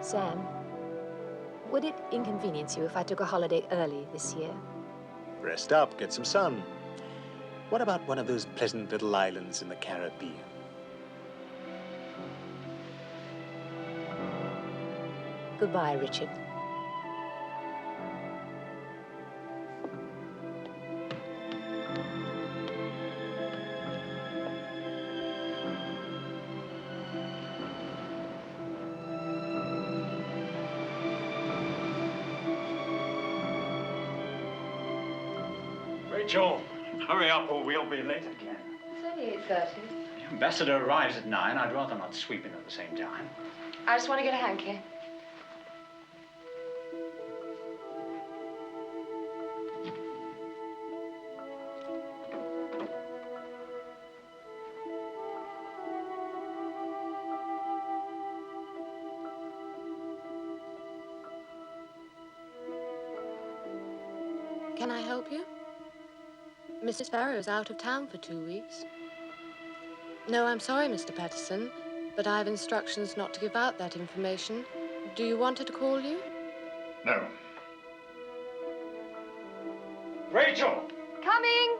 Sam, would it inconvenience you if I took a holiday early this year? Rest up, get some sun. What about one of those pleasant little islands in the Caribbean? Goodbye, Richard. Rachel, hurry up or we'll be late again. It's only 8:30. The ambassador arrives at 9. I'd rather not sweep in at the same time. I just want to get a hanky. Can I help you? Mrs. Farrow's out of town for 2 weeks. No, I'm sorry, Mr. Patterson, but I have instructions not to give out that information. Do you want her to call you? No. Rachel! Coming!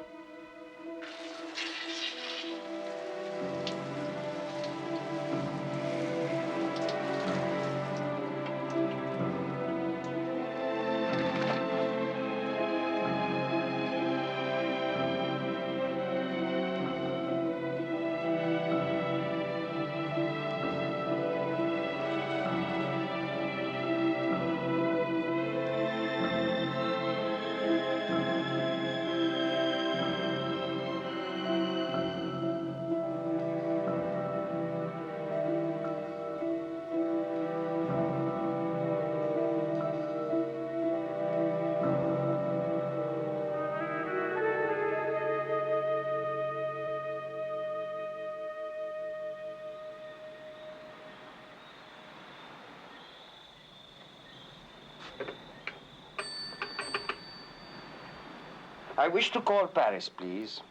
I wish to call Paris, please.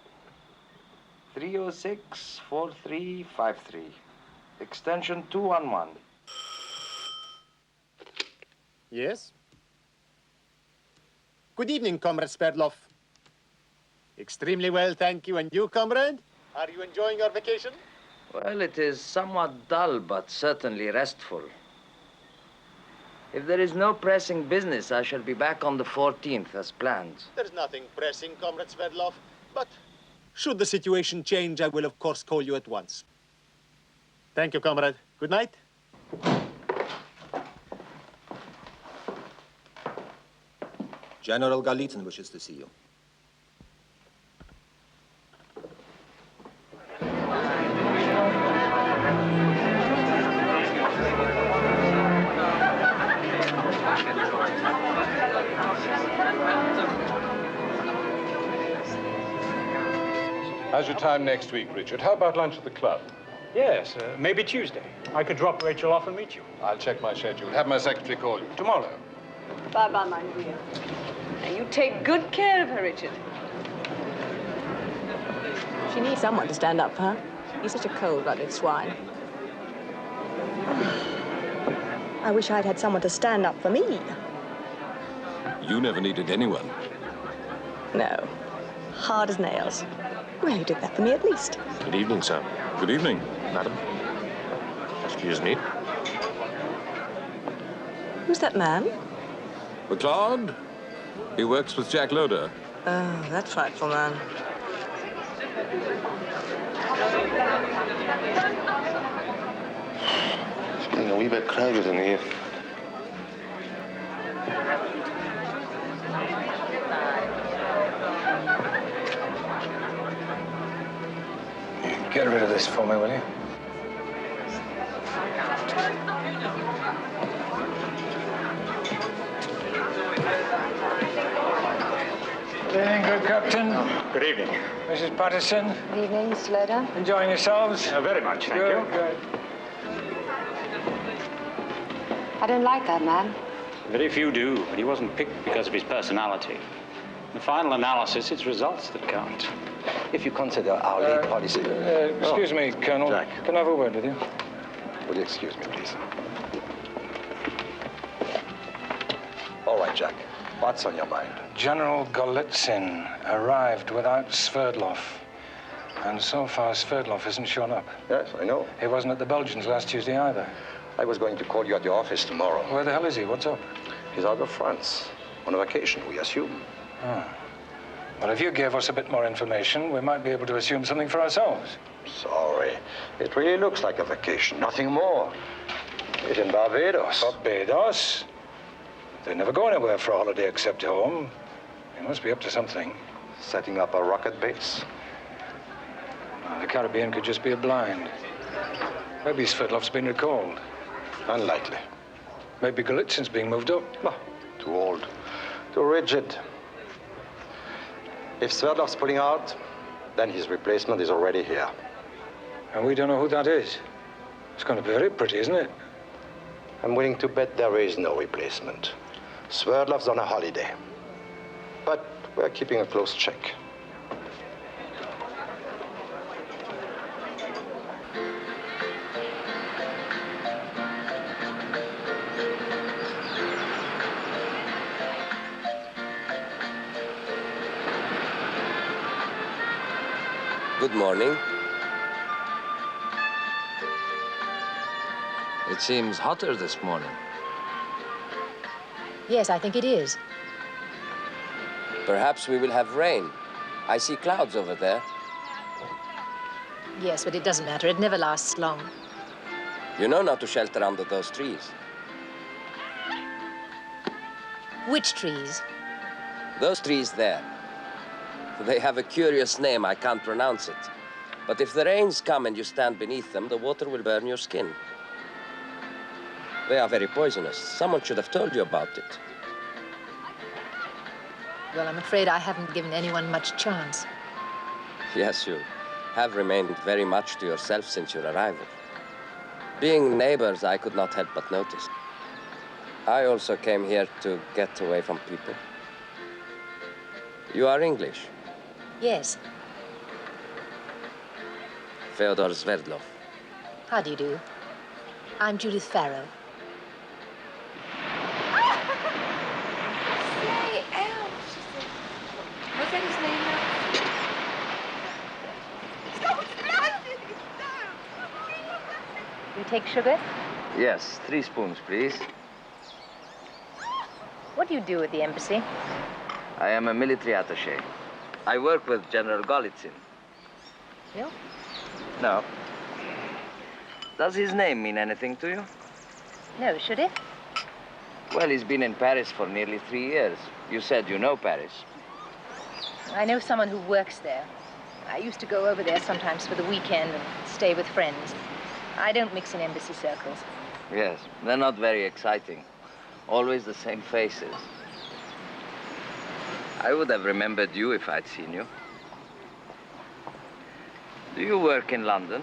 306-4353. Extension 211. Yes? Good evening, Comrade Sverdlov. Extremely well, thank you. And you, comrade? Are you enjoying your vacation? Well, it is somewhat dull, but certainly restful. If there is no pressing business, I shall be back on the 14th as planned. There's nothing pressing, Comrade Sverdlov. But should the situation change, I will, of course, call you at once. Thank you, comrade. Good night. General Golitsyn wishes to see you. How's your time next week, Richard? How about lunch at the club? Yes, maybe Tuesday. I could drop Rachel off and meet you. I'll check my schedule. Have my secretary call you. Tomorrow. Bye-bye, my dear. Now, you take good care of her, Richard. She needs someone to stand up for her. He's such a cold-blooded swine. I wish I'd had someone to stand up for me. You never needed anyone. No. Hard as nails. Well, you did that for me at least. Good evening, sir. Good evening. Madam. Excuse me. Who's that man? McLeod? He works with Jack Loader. Oh, that frightful man. It's getting a wee bit crowded in here. Get rid of this for me, will you? Good evening, good captain. Good evening. Mrs. Patterson. Good evening, Mr. Loder. Enjoying yourselves? Very much, thank you. Good. I don't like that man. Very few do, but he wasn't picked because of his personality. In the final analysis, it's results that count. If you consider our lead policy... Excuse me, Colonel. Jack. Can I have a word with you? Will you excuse me, please? All right, Jack. What's on your mind? General Golitsyn arrived without Sverdlov. And so far, Sverdlov hasn't shown up. Yes, I know. He wasn't at the Belgians last Tuesday either. I was going to call you at the office tomorrow. Where the hell is he? What's up? He's out of France. On a vacation, we assume. Oh. Well, if you gave us a bit more information, we might be able to assume something for ourselves. Sorry. It really looks like a vacation, nothing more. He's in Barbados. Barbados? They never go anywhere for a holiday except home. He must be up to something. Setting up a rocket base. The Caribbean could just be a blind. Maybe Sverdlov's been recalled. Unlikely. Maybe Golitsyn's being moved up. No, too old. Too rigid. If Sverdlov's pulling out, then his replacement is already here. And we don't know who that is. It's going to be very pretty, isn't it? I'm willing to bet there is no replacement. Sverdlov's on a holiday. But we're keeping a close check. Good morning. It seems hotter this morning. Yes, I think it is. Perhaps we will have rain. I see clouds over there. Yes, but it doesn't matter. It never lasts long. You know not to shelter under those trees. Which trees? Those trees there. They have a curious name. I can't pronounce it. But if the rains come and you stand beneath them, the water will burn your skin. They are very poisonous. Someone should have told you about it. Well, I'm afraid I haven't given anyone much chance. Yes, you have remained very much to yourself since your arrival. Being neighbors, I could not help but notice. I also came here to get away from people. You are English? Yes. Feodor Sverdlov. How do you do? I'm Judith Farrow. Say, Al, she said. Was that his name now? You take sugar? Yes, 3 spoons, please. What do you do at the embassy? I am a military attaché. I work with General Golitsyn. You? No. Does his name mean anything to you? No, should it? Well, he's been in Paris for nearly 3 years. You said you know Paris. I know someone who works there. I used to go over there sometimes for the weekend and stay with friends. I don't mix in embassy circles. Yes, they're not very exciting. Always the same faces. I would have remembered you if I'd seen you. Do you work in London?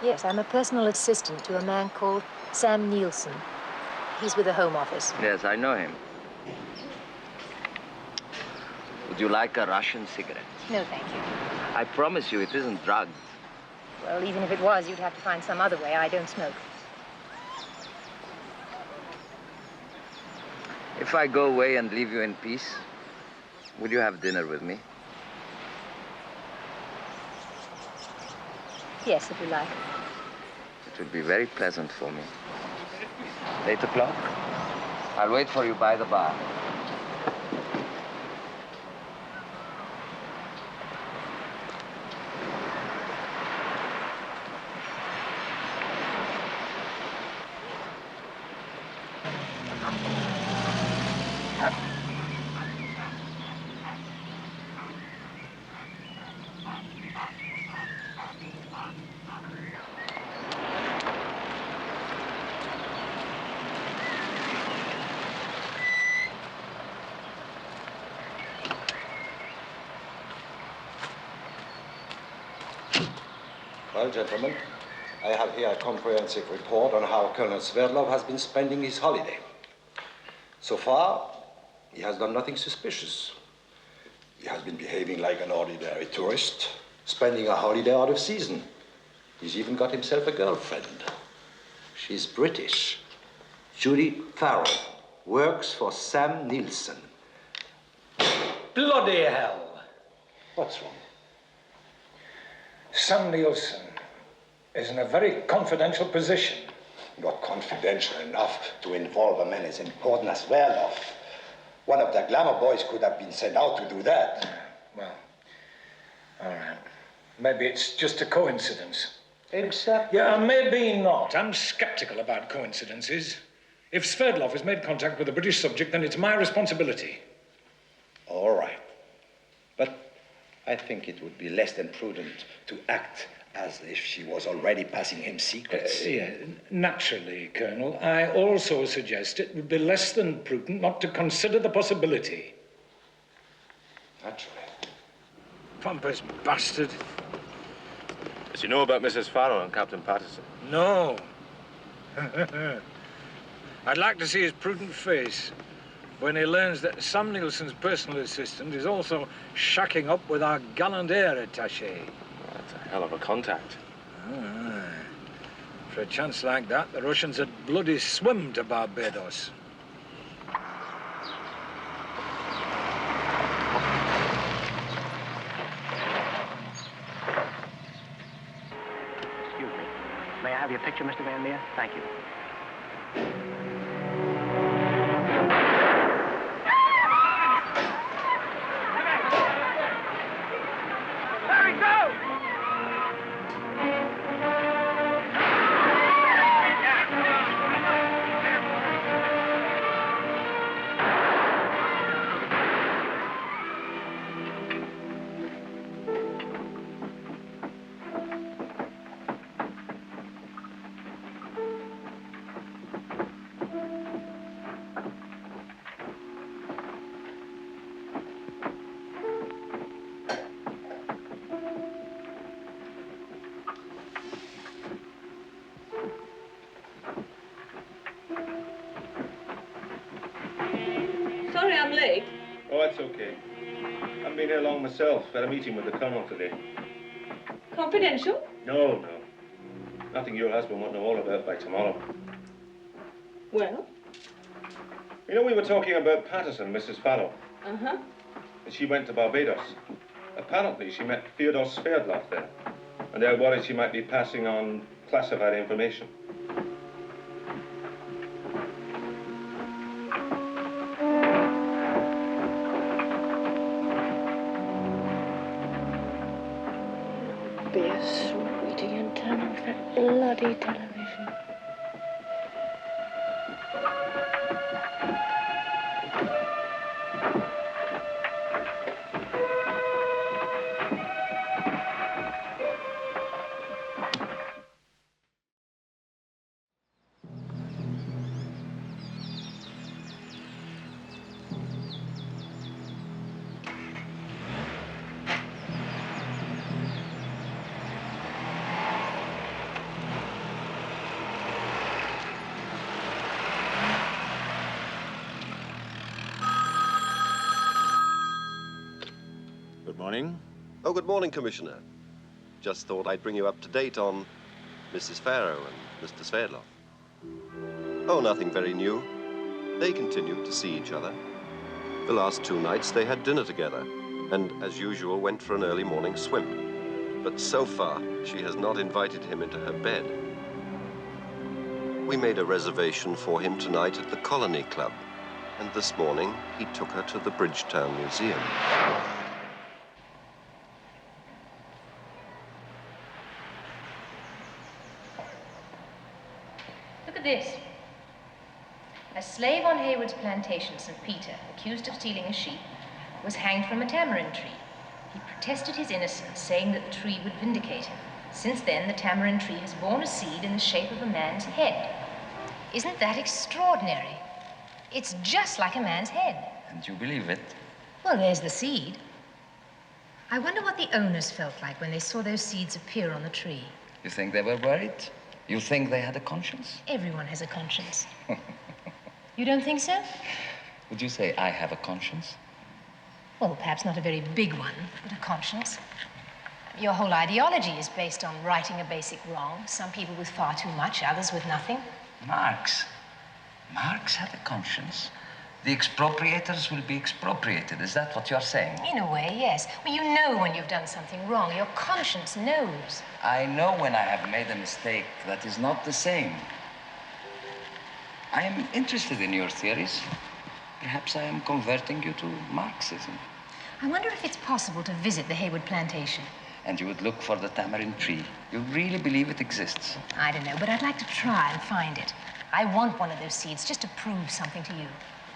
Yes, I'm a personal assistant to a man called Sam Nielsen. He's with the Home Office. Yes, I know him. Would you like a Russian cigarette? No, thank you. I promise you it isn't drugged. Well, even if it was, you'd have to find some other way. I don't smoke. If I go away and leave you in peace, would you have dinner with me? Yes, if you like. It would be very pleasant for me. 8 o'clock? I'll wait for you by the bar. Well, gentlemen, I have here a comprehensive report on how Colonel Sverdlov has been spending his holiday. So far, he has done nothing suspicious. He has been behaving like an ordinary tourist, spending a holiday out of season. He's even got himself a girlfriend. She's British, Judith Farrow. works for Sam Nielsen. Bloody hell! What's wrong? Sam Nielsen is in a very confidential position. Not confidential enough to involve a man as important as Sverdlov. One of the glamour boys could have been sent out to do that. Well, all right. Maybe it's just a coincidence. Exactly. Yeah, maybe not. I'm skeptical about coincidences. If Sverdlov has made contact with a British subject, then it's my responsibility. All right. But I think it would be less than prudent to act as if she was already passing him secrets. Yeah, naturally, Colonel. I also suggest it would be less than prudent not to consider the possibility. Naturally. Pompous bastard. Does he know about Mrs. Farrow and Captain Patterson? No. I'd like to see his prudent face when he learns that Sam Nielsen's personal assistant is also shacking up with our gallant air attaché. That's a hell of a contact. Aye. For a chance like that, the Russians had bloody swum to Barbados. Excuse me. May I have your picture, Mr. Van Meer? Thank you. Sorry I'm late. Oh, that's okay. I've been here long myself. Had a meeting with the Colonel today. Confidential? No. Nothing your husband won't know all about by tomorrow. Well? You know, we were talking about Patterson, Mrs. Farrow. Uh-huh. And she went to Barbados. Apparently, she met Feodor Sverdlov there. And they're worried she might be passing on classified information. Be a sweetie and turn off that bloody television. Good morning. Oh, good morning, Commissioner. Just thought I'd bring you up to date on Mrs. Farrow and Mr. Sverdlov. Oh, nothing very new. They continued to see each other. The last 2 nights they had dinner together, and as usual went for an early morning swim. But so far, she has not invited him into her bed. We made a reservation for him tonight at the Colony Club, and this morning he took her to the Bridgetown Museum. Look at this. A slave on Hayward's plantation, St. Peter, accused of stealing a sheep, was hanged from a tamarind tree. He protested his innocence, saying that the tree would vindicate him. Since then, the tamarind tree has borne a seed in the shape of a man's head. Isn't that extraordinary? It's just like a man's head. And you believe it? Well, there's the seed. I wonder what the owners felt like when they saw those seeds appear on the tree. You think they were worried? You think they had a conscience? Everyone has a conscience. You don't think so? Would you say I have a conscience? Well, perhaps not a very big one, but a conscience. Your whole ideology is based on righting a basic wrong. Some people with far too much, others with nothing. Marx. Marx had a conscience. The expropriators will be expropriated. Is that what you're saying? In a way, yes. Well, you know when you've done something wrong. Your conscience knows. I know when I have made a mistake. That is not the same. I am interested in your theories. Perhaps I am converting you to Marxism. I wonder if it's possible to visit the Haywood plantation. And you would look for the tamarind tree. You really believe it exists? I don't know, but I'd like to try and find it. I want one of those seeds just to prove something to you.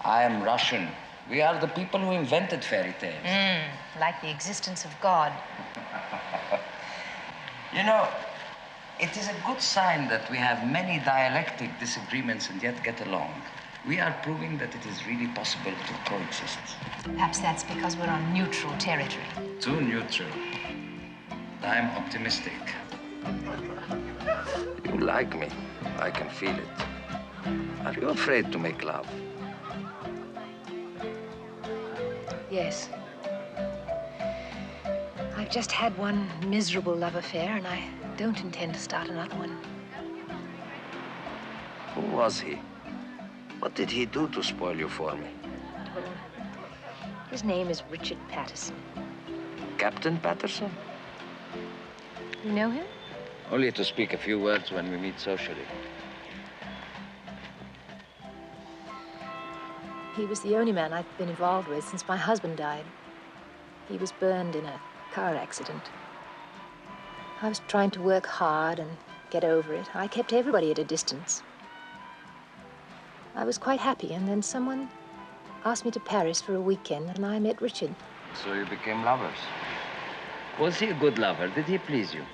I am Russian. We are the people who invented fairy tales. Like the existence of God. You know, it is a good sign that we have many dialectic disagreements and yet get along. We are proving that it is really possible to coexist. Perhaps that's because we're on neutral territory. Too neutral. I'm optimistic. You like me. I can feel it. Are you afraid to make love? Yes. I've just had one miserable love affair, and I don't intend to start another one. Who was he? What did he do to spoil you for me? His name is Richard Patterson. Captain Patterson? You know him? Only to speak a few words when we meet socially. He was the only man I've been involved with since my husband died. He was burned in a car accident. I was trying to work hard and get over it. I kept everybody at a distance. I was quite happy, and then someone asked me to Paris for a weekend, and I met Richard. So you became lovers. Was he a good lover? Did he please you?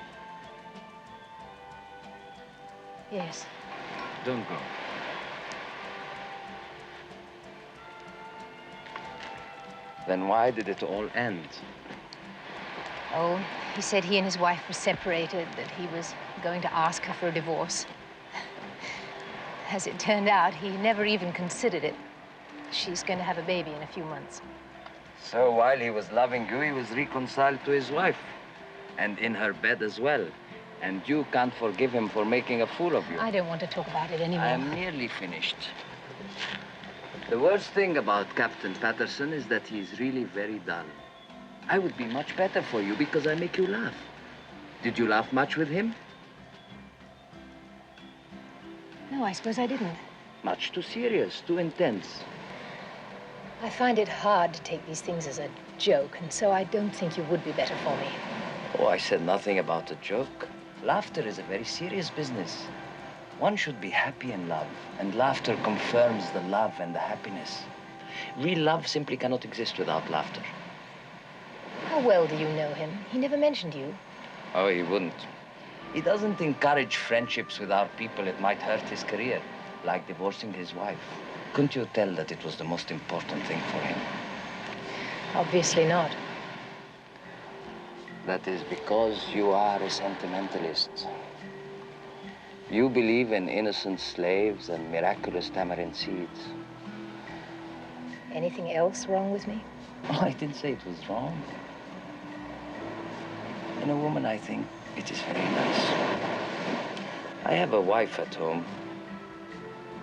Yes. Don't go. Then why did it all end? Oh, he said he and his wife were separated, that he was going to ask her for a divorce. As it turned out, he never even considered it. She's going to have a baby in a few months. So while he was loving you, he was reconciled to his wife. And in her bed as well. And you can't forgive him for making a fool of you. I don't want to talk about it anymore. I am nearly finished. The worst thing about Captain Patterson is that he is really very dull. I would be much better for you because I make you laugh. Did you laugh much with him? No, I suppose I didn't. Much too serious, too intense. I find it hard to take these things as a joke, and so I don't think you would be better for me. Oh, I said nothing about a joke. Laughter is a very serious business. One should be happy in love, and laughter confirms the love and the happiness. Real love simply cannot exist without laughter. How well do you know him? He never mentioned you. Oh, he wouldn't. He doesn't encourage friendships without people it might hurt his career, like divorcing his wife. Couldn't you tell that it was the most important thing for him? Obviously not. That is because you are a sentimentalist. You believe in innocent slaves and miraculous tamarind seeds. Anything else wrong with me? Oh, I didn't say it was wrong. In a woman, I think it is very nice. I have a wife at home.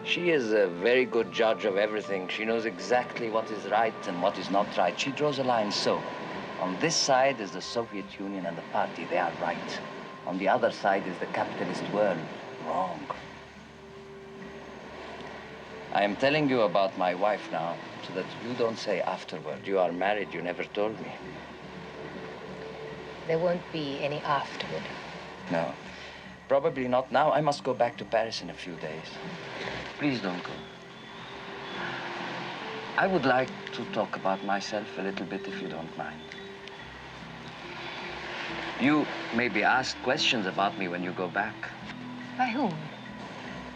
She is a very good judge of everything. She knows exactly what is right and what is not right. She draws a line so. On this side is the Soviet Union and the party. They are right. On the other side is the capitalist world. Wrong. I am telling you about my wife now, so that you don't say afterward, you are married, you never told me. There won't be any afterward. No, probably not now. I must go back to Paris in a few days. Please don't go. I would like to talk about myself a little bit, if you don't mind. You may be asked questions about me when you go back. By whom?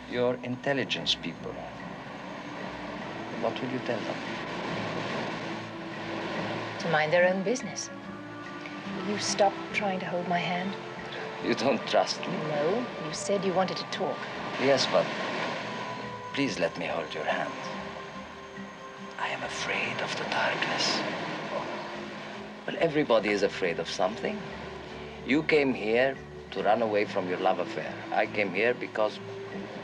Your intelligence people. What will you tell them? To mind their own business. Will you stop trying to hold my hand? You don't trust me? No, you said you wanted to talk. Yes, but please let me hold your hand. I am afraid of the darkness. Well, everybody is afraid of something. You came here to run away from your love affair. I came here because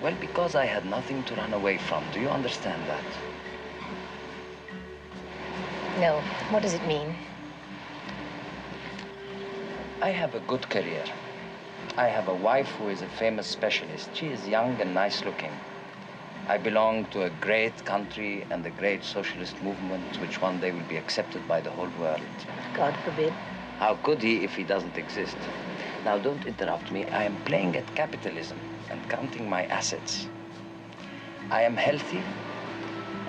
Well, because I had nothing to run away from. Do you understand that? No. What does it mean? I have a good career. I have a wife who is a famous specialist. She is young and nice looking. I belong to a great country and a great socialist movement which one day will be accepted by the whole world. God forbid. How could he if he doesn't exist? Now, don't interrupt me. I am playing at capitalism and counting my assets. I am healthy,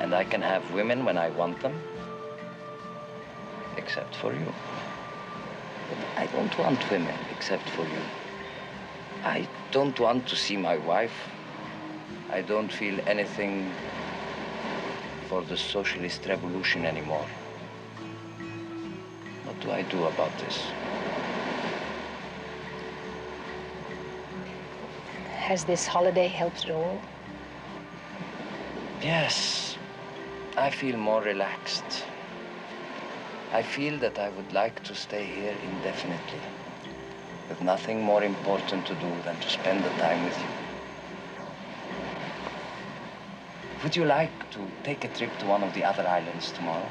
and I can have women when I want them, except for you. But I don't want women except for you. I don't want to see my wife. I don't feel anything for the socialist revolution anymore. What do I do about this? Has this holiday helped at all? Yes, I feel more relaxed. I feel that I would like to stay here indefinitely, with nothing more important to do than to spend the time with you. Would you like to take a trip to one of the other islands tomorrow?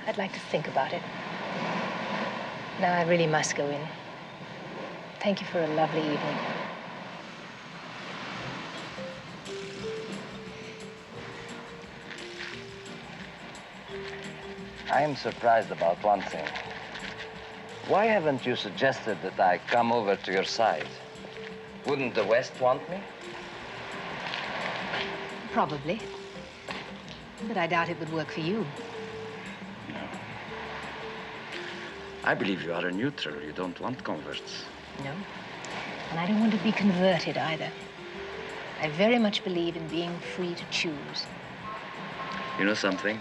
I'd like to think about it. Now I really must go in. Thank you for a lovely evening. I am surprised about one thing. Why haven't you suggested that I come over to your side? Wouldn't the West want me? Probably. But I doubt it would work for you. I believe you are a neutral. You don't want converts. No. And I don't want to be converted either. I very much believe in being free to choose. You know something?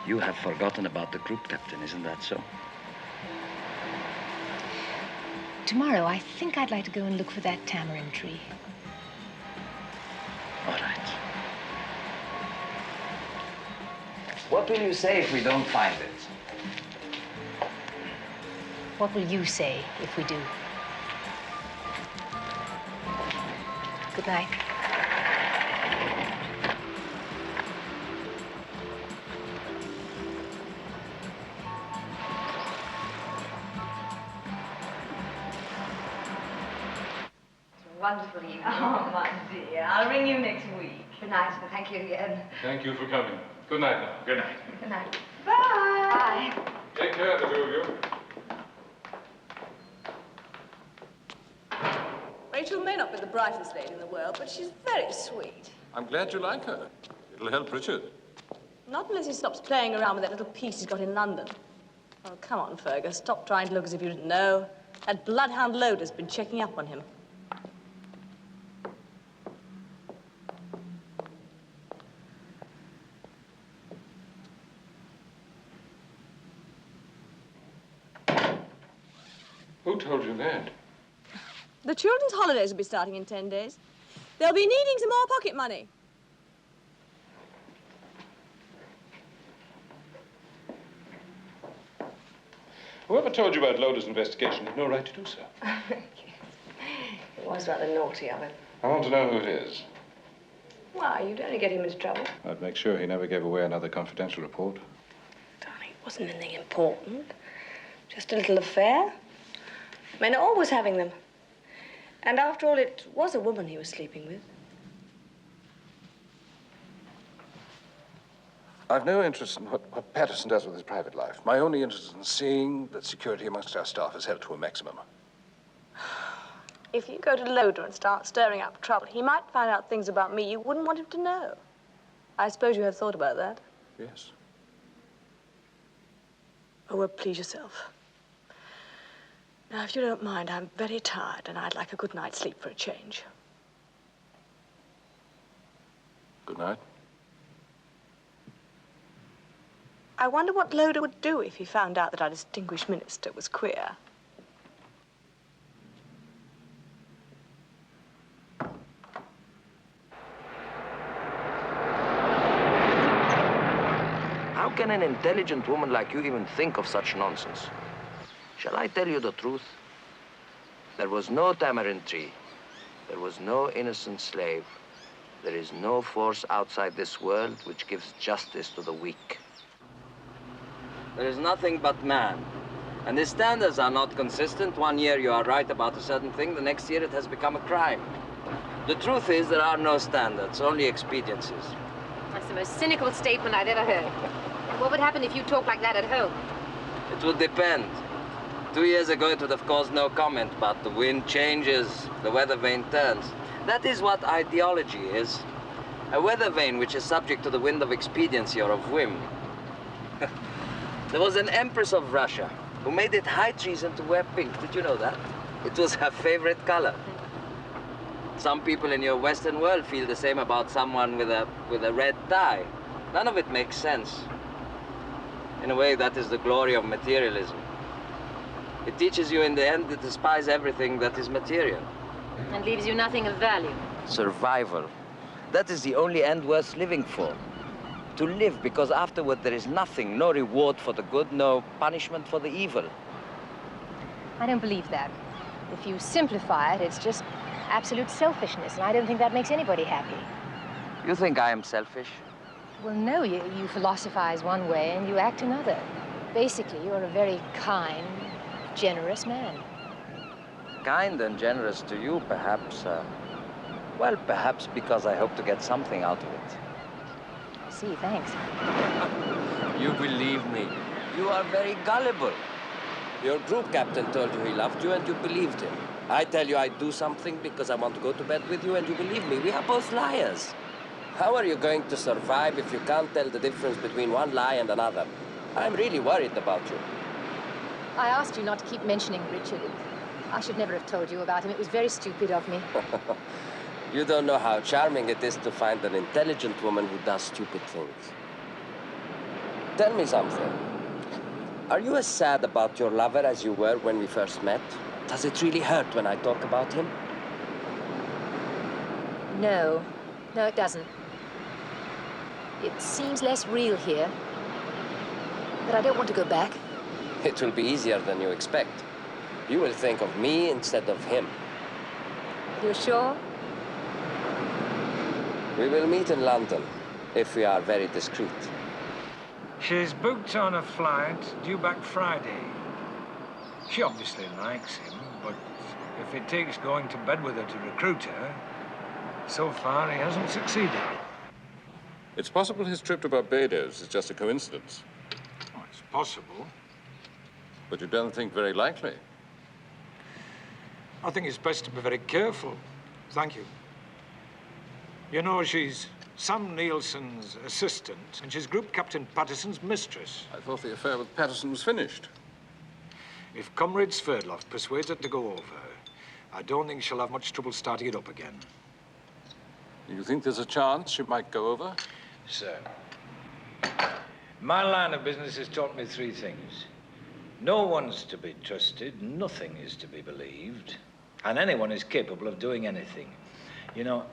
You have forgotten about the group captain, isn't that so? Tomorrow, I think I'd like to go and look for that tamarind tree. All right. What will you say if we don't find it? What will you say if we do? Good night. Wonderful evening. Oh, my dear. I'll ring you next week. Good night, and thank you again. Thank you for coming. Good night now. Good night. Good night. Bye. Bye. Take care, the two of you. Rachel may not be the brightest lady in the world, but she's very sweet. I'm glad you like her. It'll help Richard. Not unless he stops playing around with that little piece he's got in London. Oh, come on, Fergus. Stop trying to look as if you didn't know. That bloodhound Loder's been checking up on him. Who told you that? The children's holidays will be starting in 10 days. They'll be needing some more pocket money. Whoever told you about Loder's investigation had no right to do so. It was rather naughty of him. I want to know who it is. Why? You'd only get him into trouble. I'd make sure he never gave away another confidential report. Darling, it wasn't anything important. Just a little affair. Men are always having them. And after all, it was a woman he was sleeping with. I've no interest in what Patterson does with his private life. My only interest is in seeing that security amongst our staff is held to a maximum. If you go to Loder and start stirring up trouble, he might find out things about me you wouldn't want him to know. I suppose you have thought about that. Yes. Oh, well, please yourself. Now, if you don't mind, I'm very tired, and I'd like a good night's sleep for a change. Good night. I wonder what Loder would do if he found out that our distinguished minister was queer. How can an intelligent woman like you even think of such nonsense? Shall I tell you the truth? There was no tamarind tree. There was no innocent slave. There is no force outside this world which gives justice to the weak. There is nothing but man. And his standards are not consistent. One year you are right about a certain thing, the next year it has become a crime. The truth is there are no standards, only expediencies. That's the most cynical statement I've ever heard. What would happen if you talked like that at home? It would depend. 2 years ago it would have caused no comment, but the wind changes, the weather vane turns. That is what ideology is. A weather vane which is subject to the wind of expediency or of whim. There was an empress of Russia who made it high treason to wear pink. Did you know that? It was her favorite color. Some people in your Western world feel the same about someone with a red tie. None of it makes sense. In a way, that is the glory of materialism. It teaches you in the end to despise everything that is material. And leaves you nothing of value. Survival. That is the only end worth living for. To live, because afterward there is nothing, no reward for the good, no punishment for the evil. I don't believe that. If you simplify it, it's just absolute selfishness, and I don't think that makes anybody happy. You think I am selfish? Well, no, you philosophize one way and you act another. Basically, you're a very kind, generous man. Kind and generous to you, perhaps. Well, perhaps because I hope to get something out of it. I see, thanks. You believe me. You are very gullible. Your group captain told you he loved you and you believed him. I tell you I do something because I want to go to bed with you and you believe me. We are both liars. How are you going to survive if you can't tell the difference between one lie and another? I'm really worried about you. I asked you not to keep mentioning Richard. I should never have told you about him. It was very stupid of me. You don't know how charming it is to find an intelligent woman who does stupid things. Tell me something. Are you as sad about your lover as you were when we first met? Does it really hurt when I talk about him? No. No, it doesn't. It seems less real here. But I don't want to go back. It will be easier than you expect. You will think of me instead of him. You're sure? We will meet in London, if we are very discreet. She's booked on a flight due back Friday. She obviously likes him, but if it takes going to bed with her to recruit her, so far he hasn't succeeded. It's possible his trip to Barbados is just a coincidence. Oh, it's possible. But you don't think very likely. I think it's best to be very careful. Thank you. You know, she's Sam Nielsen's assistant, and she's Group Captain Patterson's mistress. I thought the affair with Patterson was finished. If Comrade Sverdlov persuades her to go over, I don't think she'll have much trouble starting it up again. You think there's a chance she might go over? Sir, my line of business has taught me three things. No one's to be trusted, nothing is to be believed, and anyone is capable of doing anything. You know,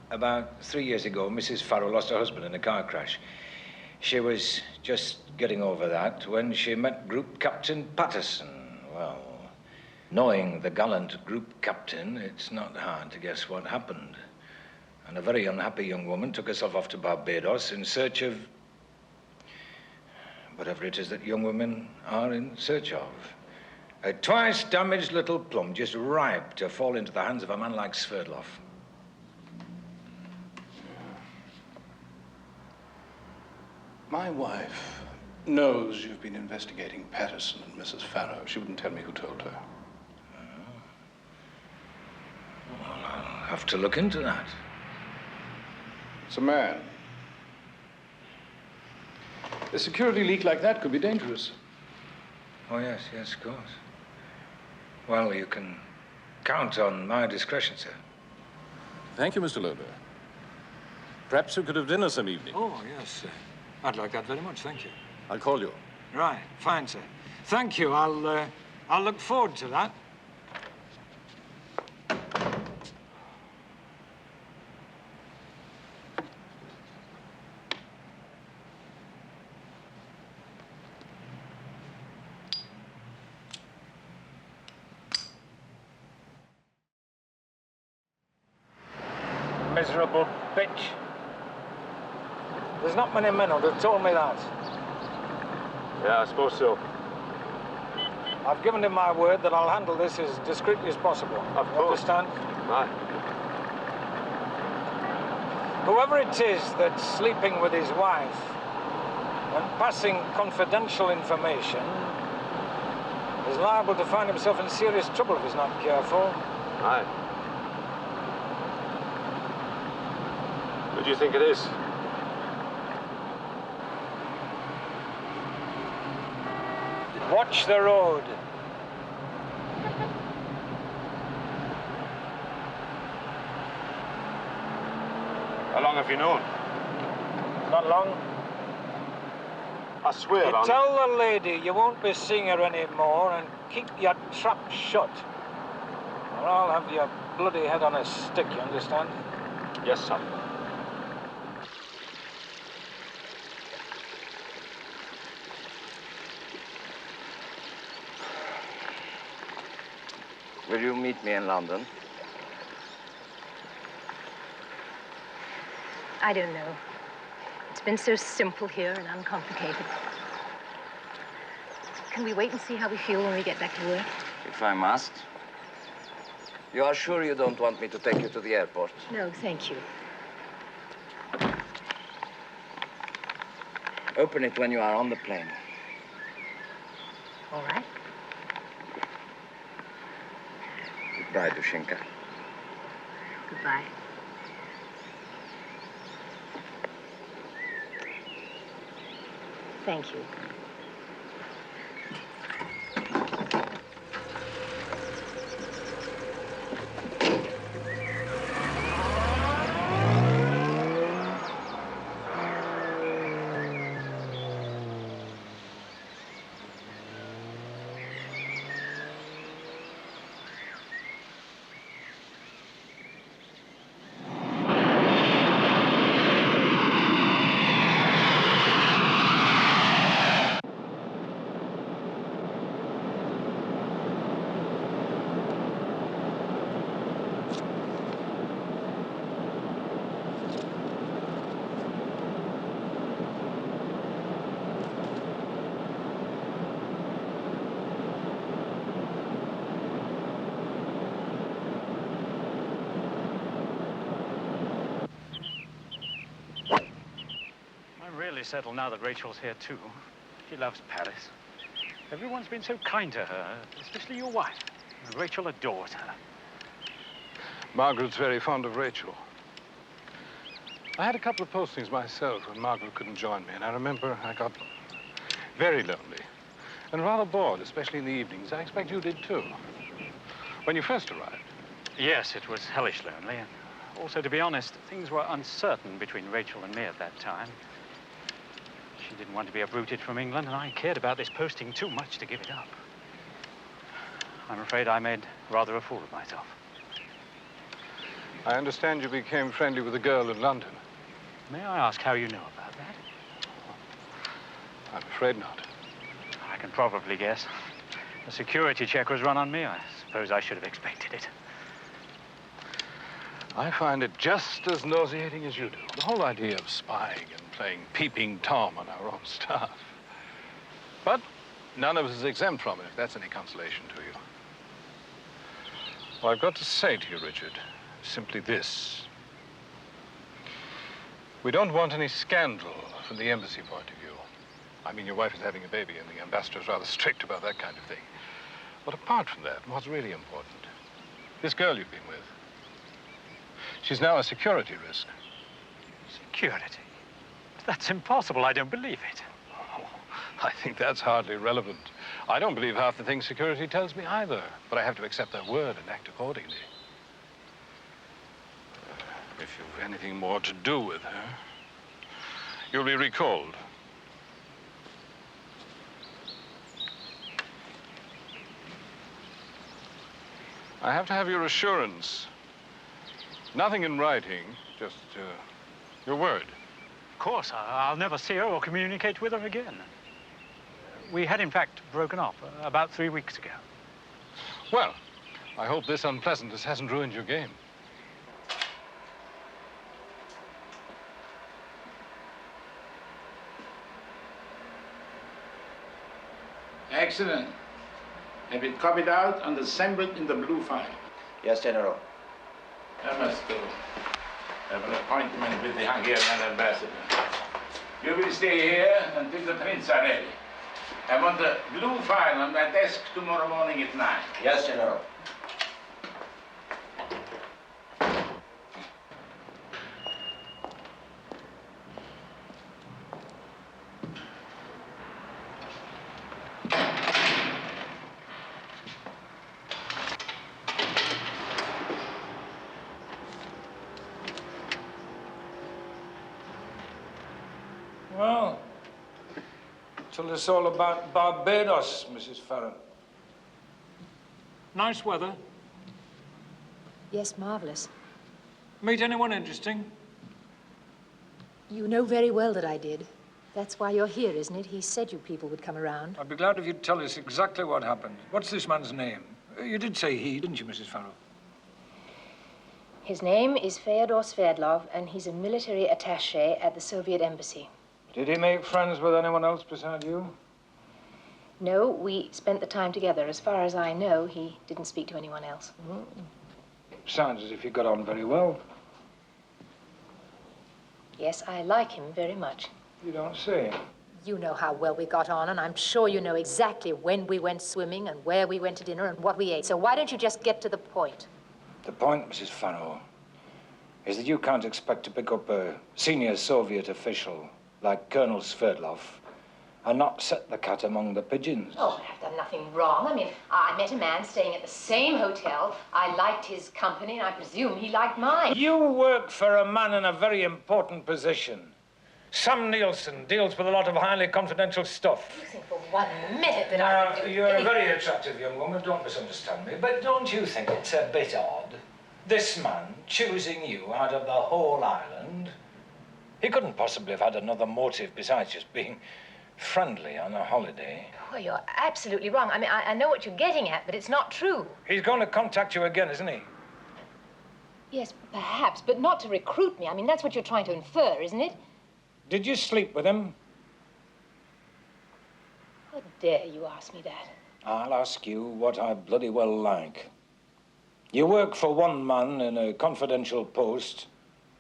about 3 years ago, Mrs. Farrow lost her husband in a car crash. She was just getting over that when she met Group Captain Patterson. Well, knowing the gallant Group Captain, it's not hard to guess what happened. And a very unhappy young woman took herself off to Barbados in search of whatever it is that young women are in search of. A twice damaged little plum, just ripe to fall into the hands of a man like Sverdlov. My wife knows you've been investigating Patterson and Mrs. Farrow. She wouldn't tell me who told her. Well, I'll have to look into that. It's a man. A security leak like that could be dangerous. Oh, yes, of course. Well, you can count on my discretion, sir. Thank you, Mr. Loder. Perhaps we could have dinner some evening. Oh, yes, sir. I'd like that very much, thank you. I'll call you. Right, fine, sir. Thank you. I'll look forward to that. miserable bitch. There's not many men who'd have told me that. Yeah, I suppose so. I've given him my word that I'll handle this as discreetly as possible. Of You course. understand? Aye. Whoever it is that's sleeping with his wife and passing confidential information is liable to find himself in serious trouble if he's not careful. Aye. Who do you think it is? Watch the road. How long have you known? Not long. I swear You on tell the lady you won't be seeing her anymore and keep your trap shut. Or I'll have your bloody head on a stick, you understand? Yes, sir. Will you meet me in London? I don't know. It's been so simple here and uncomplicated. Can we wait and see how we feel when we get back to work? If I must. You are sure you don't want me to take you to the airport? No, thank you. Open it when you are on the plane. All right. Goodbye, Dushenka. Goodbye. Thank you. Settled now that Rachel's here too. She loves Paris. Everyone's been so kind to her, especially your wife. Rachel adores her. Margaret's very fond of Rachel. I had a couple of postings myself when Margaret couldn't join me, and I remember I got very lonely and rather bored, especially in the evenings. I expect you did too. When you first arrived. Yes, it was hellish lonely. And also, to be honest, things were uncertain between Rachel and me at that time. She didn't want to be uprooted from England, and I cared about this posting too much to give it up. I'm afraid I made rather a fool of myself. I understand you became friendly with a girl in London. May I ask how you know about that? I'm afraid not. I can probably guess. A security check was run on me. I suppose I should have expected it. I find it just as nauseating as you do. The whole idea of spying and playing peeping Tom on our own staff. But none of us is exempt from it, if that's any consolation to you. What I've got to say to you, Richard, is simply this. We don't want any scandal from the embassy point of view. I mean, your wife is having a baby, and the ambassador's rather strict about that kind of thing. But apart from that, what's really important, this girl you've been with, she's now a security risk. Security? That's impossible. I don't believe it. Oh, I think that's hardly relevant. I don't believe half the things security tells me either, but I have to accept their word and act accordingly. If you've anything more to do with her, you'll be recalled. I have to have your assurance. Nothing in writing, just your word. Of course, I'll never see her or communicate with her again. We had, in fact, broken off about 3 weeks ago. Well, I hope this unpleasantness hasn't ruined your game. Excellent. Have it copied out and assembled in the blue file. Yes, General. I must go. Have an appointment with the Hungarian ambassador. You will stay here until the prints are ready. I want the blue file on my desk tomorrow morning at 9. Yes, General. Well, tell us all about Barbados, Mrs. Farrow. Nice weather. Yes, marvelous. Meet anyone interesting? You know very well that I did. That's why you're here, isn't it? He said you people would come around. I'd be glad if you'd tell us exactly what happened. What's this man's name? You did say he, didn't you, Mrs. Farrow? His name is Feodor Sverdlov, and he's a military attaché at the Soviet embassy. Did he make friends with anyone else beside you? No, we spent the time together. As far as I know, he didn't speak to anyone else. Sounds as if you got on very well. Yes, I like him very much. You don't say. You know how well we got on, and I'm sure you know exactly when we went swimming and where we went to dinner and what we ate. So why don't you just get to the point? The point, Mrs. Farrow, is that you can't expect to pick up a senior Soviet official like Colonel Sverdlov and not set the cat among the pigeons. Oh, I've done nothing wrong. I mean, I met a man staying at the same hotel. I liked his company, and I presume he liked mine. You work for a man in a very important position. Sam Nielsen deals with a lot of highly confidential stuff. You think for 1 minute that I would do You're anything. a very attractive young woman, don't misunderstand me, but don't you think it's a bit odd? This man choosing you out of the whole island? He couldn't possibly have had another motive besides just being friendly on a holiday. Well, you're absolutely wrong. I mean, I know what you're getting at, but it's not true. He's going to contact you again, isn't he? Yes, perhaps, but not to recruit me. I mean, that's what you're trying to infer, isn't it? Did you sleep with him? How dare you ask me that? I'll ask you what I bloody well like. You work for one man in a confidential post,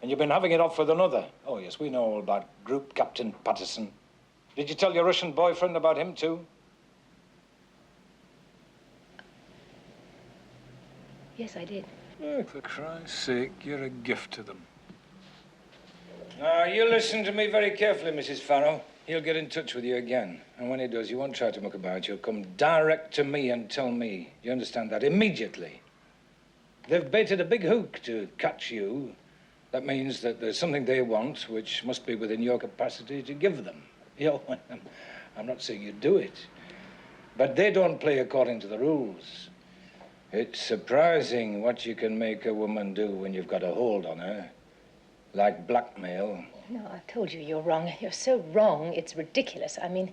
and you've been having it off with another. Oh, yes, we know all about Group Captain Patterson. Did you tell your Russian boyfriend about him, too? Yes, I did. Oh, for Christ's sake, you're a gift to them. Now, you listen to me very carefully, Mrs. Farrow. He'll get in touch with you again. And when he does, you won't try to muck about. You'll come direct to me and tell me. You understand that? Immediately. They've baited a big hook to catch you. That means that there's something they want which must be within your capacity to give them. I'm not saying you do it, but they don't play according to the rules. It's surprising what you can make a woman do when you've got a hold on her, like blackmail. No, I've told you you're wrong. You're so wrong, it's ridiculous. I mean,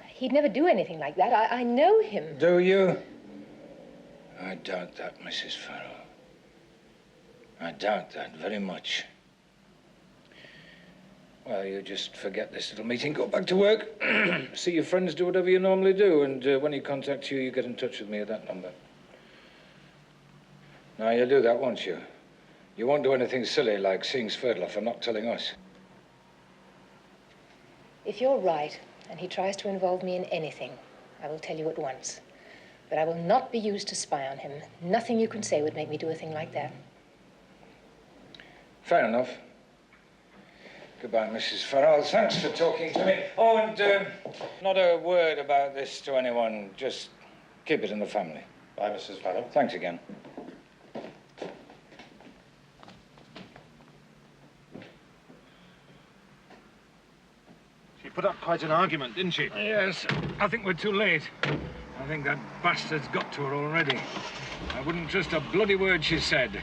he'd never do anything like that. I know him. Do you? I doubt that, Mrs. Farrow. I doubt that very much. Well, you just forget this little meeting, go back to work, see your friends, do whatever you normally do, and when he contacts you, you get in touch with me at that number. Now, you'll do that, won't you? You won't do anything silly like seeing Sverdlov and not telling us. If you're right, and he tries to involve me in anything, I will tell you at once. But I will not be used to spy on him. Nothing you can say would make me do a thing like that. Fair enough. Goodbye, Mrs. Farrow. Thanks for talking to me. Oh, and not a word about this to anyone. Just keep it in the family. Bye, Mrs. Farrow. Thanks again. She put up quite an argument, didn't she? Yes. I think we're too late. I think that bastard's got to her already. I wouldn't trust a bloody word she said.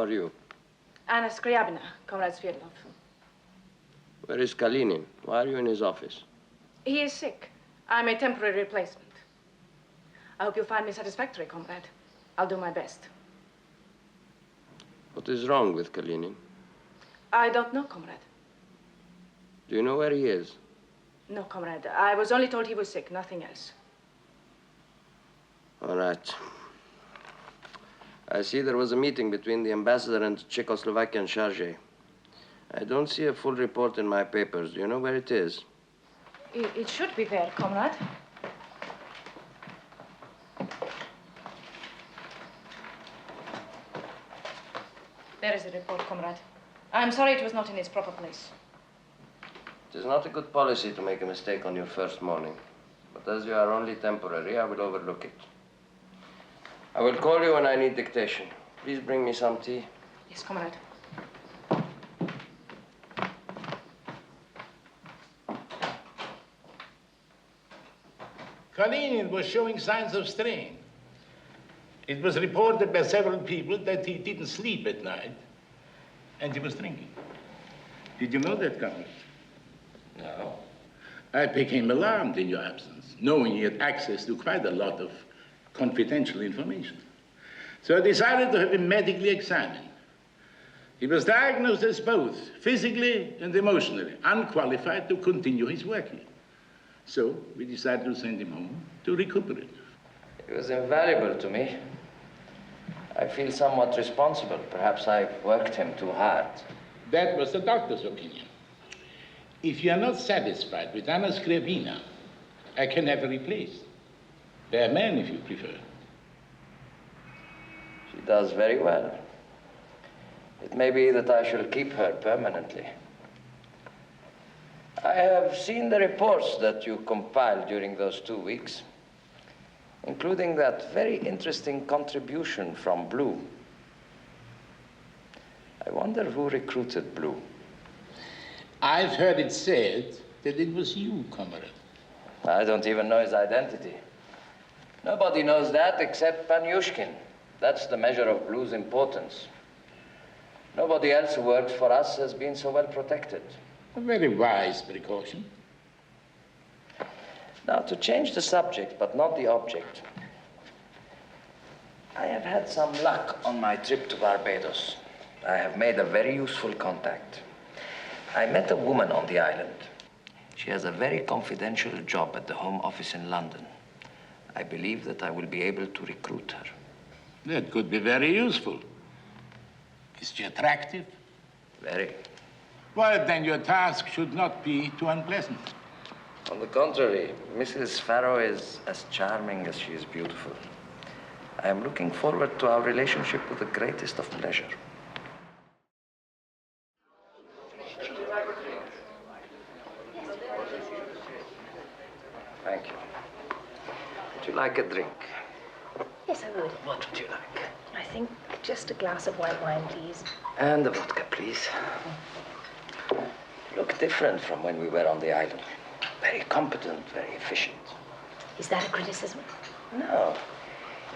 are you? Anna Skriabina, Comrade Sverdlov. Where is Kalinin? Why are you in his office? He is sick. I'm a temporary replacement. I hope you'll find me satisfactory, comrade. I'll do my best. What is wrong with Kalinin? I don't know, comrade. Do you know where he is? No, comrade. I was only told he was sick, nothing else. All right. I see there was a meeting between the ambassador and the Czechoslovakian charge. I don't see a full report in my papers. Do you know where it is? It should be there, comrade. There is the report, comrade. I'm sorry it was not in its proper place. It is not a good policy to make a mistake on your first morning. But as you are only temporary, I will overlook it. I will call you when I need dictation. Please bring me some tea. Yes, comrade. Kalinin was showing signs of strain. It was reported by several people that he didn't sleep at night, and he was drinking. Did you know that, comrade? No. I became alarmed in your absence, knowing he had access to quite a lot of confidential information. So I decided to have him medically examined. He was diagnosed as both physically and emotionally unqualified to continue his work here. So we decided to send him home to recuperate. He was invaluable to me. I feel somewhat responsible. Perhaps I worked him too hard. That was the doctor's opinion. If you are not satisfied with Anna Skriabina, I can have her replaced. By a man, if you prefer. She does very well. It may be that I shall keep her permanently. I have seen the reports that you compiled during those 2 weeks, including that very interesting contribution from Blue. I wonder who recruited Blue. I've heard it said that it was you, comrade. I don't even know his identity. Nobody knows that except Panyushkin. That's the measure of Blue's importance. Nobody else who worked for us has been so well protected. A very wise precaution. Now, to change the subject, but not the object, I have had some luck on my trip to Barbados. I have made a very useful contact. I met a woman on the island. She has a very confidential job at the Home Office in London. I believe that I will be able to recruit her. That could be very useful. Is she attractive? Very. Well, then your task should not be too unpleasant. On the contrary, Mrs. Farrow is as charming as she is beautiful. I am looking forward to our relationship with the greatest of pleasure. Thank you. Would you like a drink? Yes, I would. What would you like? I think just a glass of white wine, please. And a vodka, please. You look different from when we were on the island. Very competent, very efficient. Is that a criticism? No.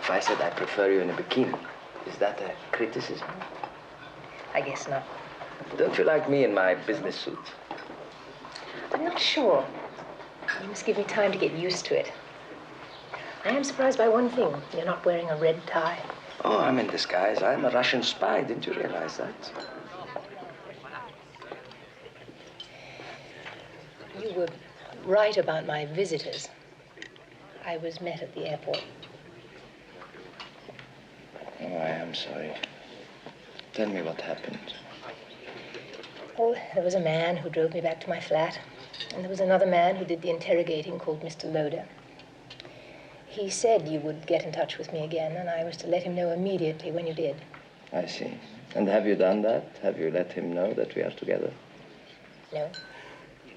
If I said I prefer you in a bikini, is that a criticism? I guess not. Don't you like me in my business suit? I'm not sure. You must give me time to get used to it. I am surprised by one thing. You're not wearing a red tie. Oh, I'm in disguise. I'm a Russian spy. Didn't you realize that? You were right about my visitors. I was met at the airport. Oh, I am sorry. Tell me what happened. Oh, there was a man who drove me back to my flat. And there was another man who did the interrogating called Mr. Loder. He said you would get in touch with me again, and I was to let him know immediately when you did. I see. And have you done that? Have you let him know that we are together? No.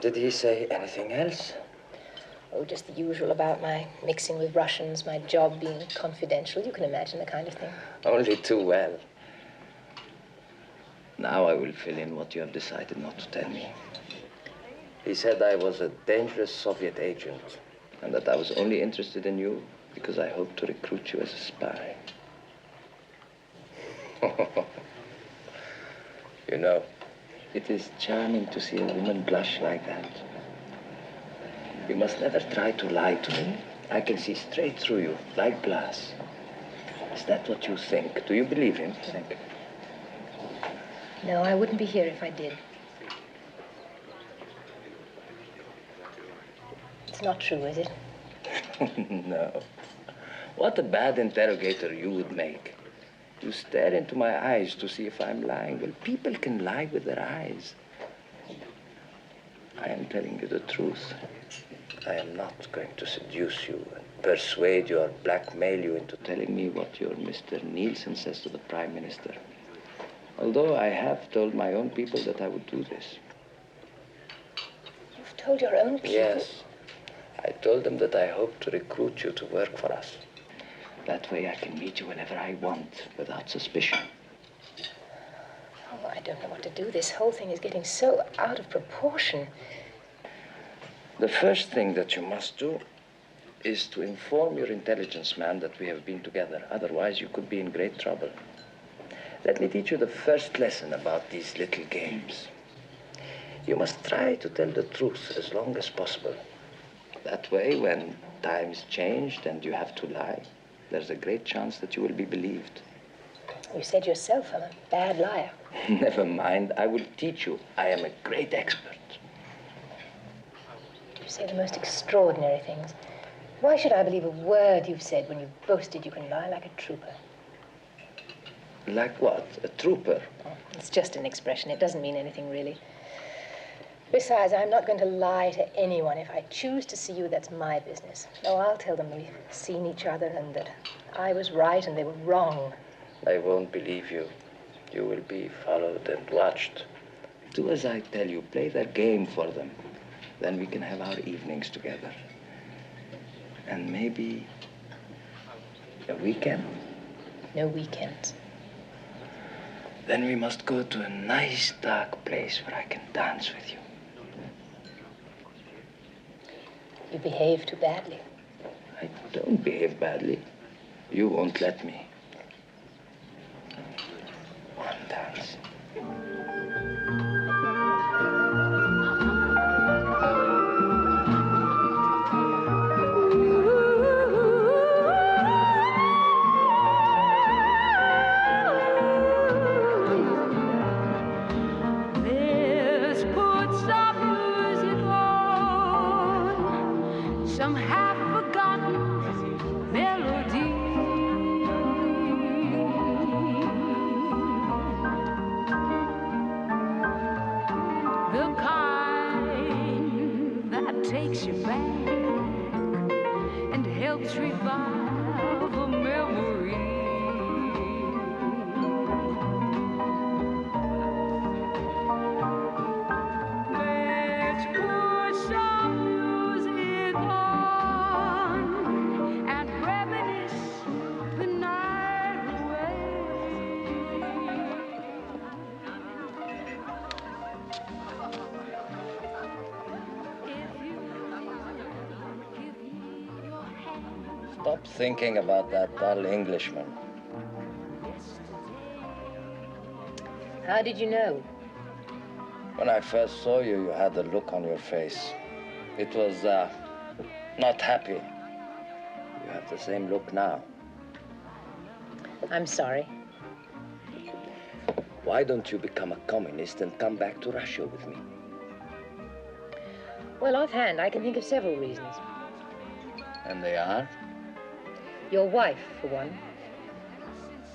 Did he say anything else? Oh, just the usual about my mixing with Russians, my job being confidential. You can imagine the kind of thing. Only too well. Now I will fill in what you have decided not to tell me. He said I was a dangerous Soviet agent, and that I was only interested in you because I hoped to recruit you as a spy. You know, it is charming to see a woman blush like that. You must never try to lie to me. I can see straight through you, like glass. Is that what you think? Do you believe him? Think. No, I wouldn't be here if I did. It's not true, is it? No. What a bad interrogator you would make. You stare into my eyes to see if I'm lying. Well, people can lie with their eyes. I am telling you the truth. I am not going to seduce you and persuade you or blackmail you into telling me what your Mr. Nielsen says to the Prime Minister. Although I have told my own people that I would do this. You've told your own people? Yes. I told them that I hope to recruit you to work for us. That way I can meet you whenever I want, without suspicion. Oh, I don't know what to do. This whole thing is getting so out of proportion. The first thing that you must do is to inform your intelligence man that we have been together. Otherwise, you could be in great trouble. Let me teach you the first lesson about these little games. You must try to tell the truth as long as possible. That way, when times changed and you have to lie, there's a great chance that you will be believed. You said yourself I'm a bad liar. Never mind, I will teach you. I am a great expert. You say the most extraordinary things. Why should I believe a word you've said when you've boasted you can lie like a trooper? Like what? A trooper? Oh, it's just an expression. It doesn't mean anything, really. Besides, I'm not going to lie to anyone. If I choose to see you, that's my business. No, I'll tell them we've seen each other and that I was right and they were wrong. I won't believe you. You will be followed and watched. Do as I tell you. Play their game for them. Then we can have our evenings together. And maybe a weekend? No weekends. Then we must go to a nice dark place where I can dance with you. You behave too badly. I don't behave badly. You won't let me. One dance. Stop thinking about that dull Englishman. How did you know? When I first saw you, you had a look on your face. It was, not happy. You have the same look now. I'm sorry. Why don't you become a communist and come back to Russia with me? Well, offhand, I can think of several reasons. And they are? Your wife, for one.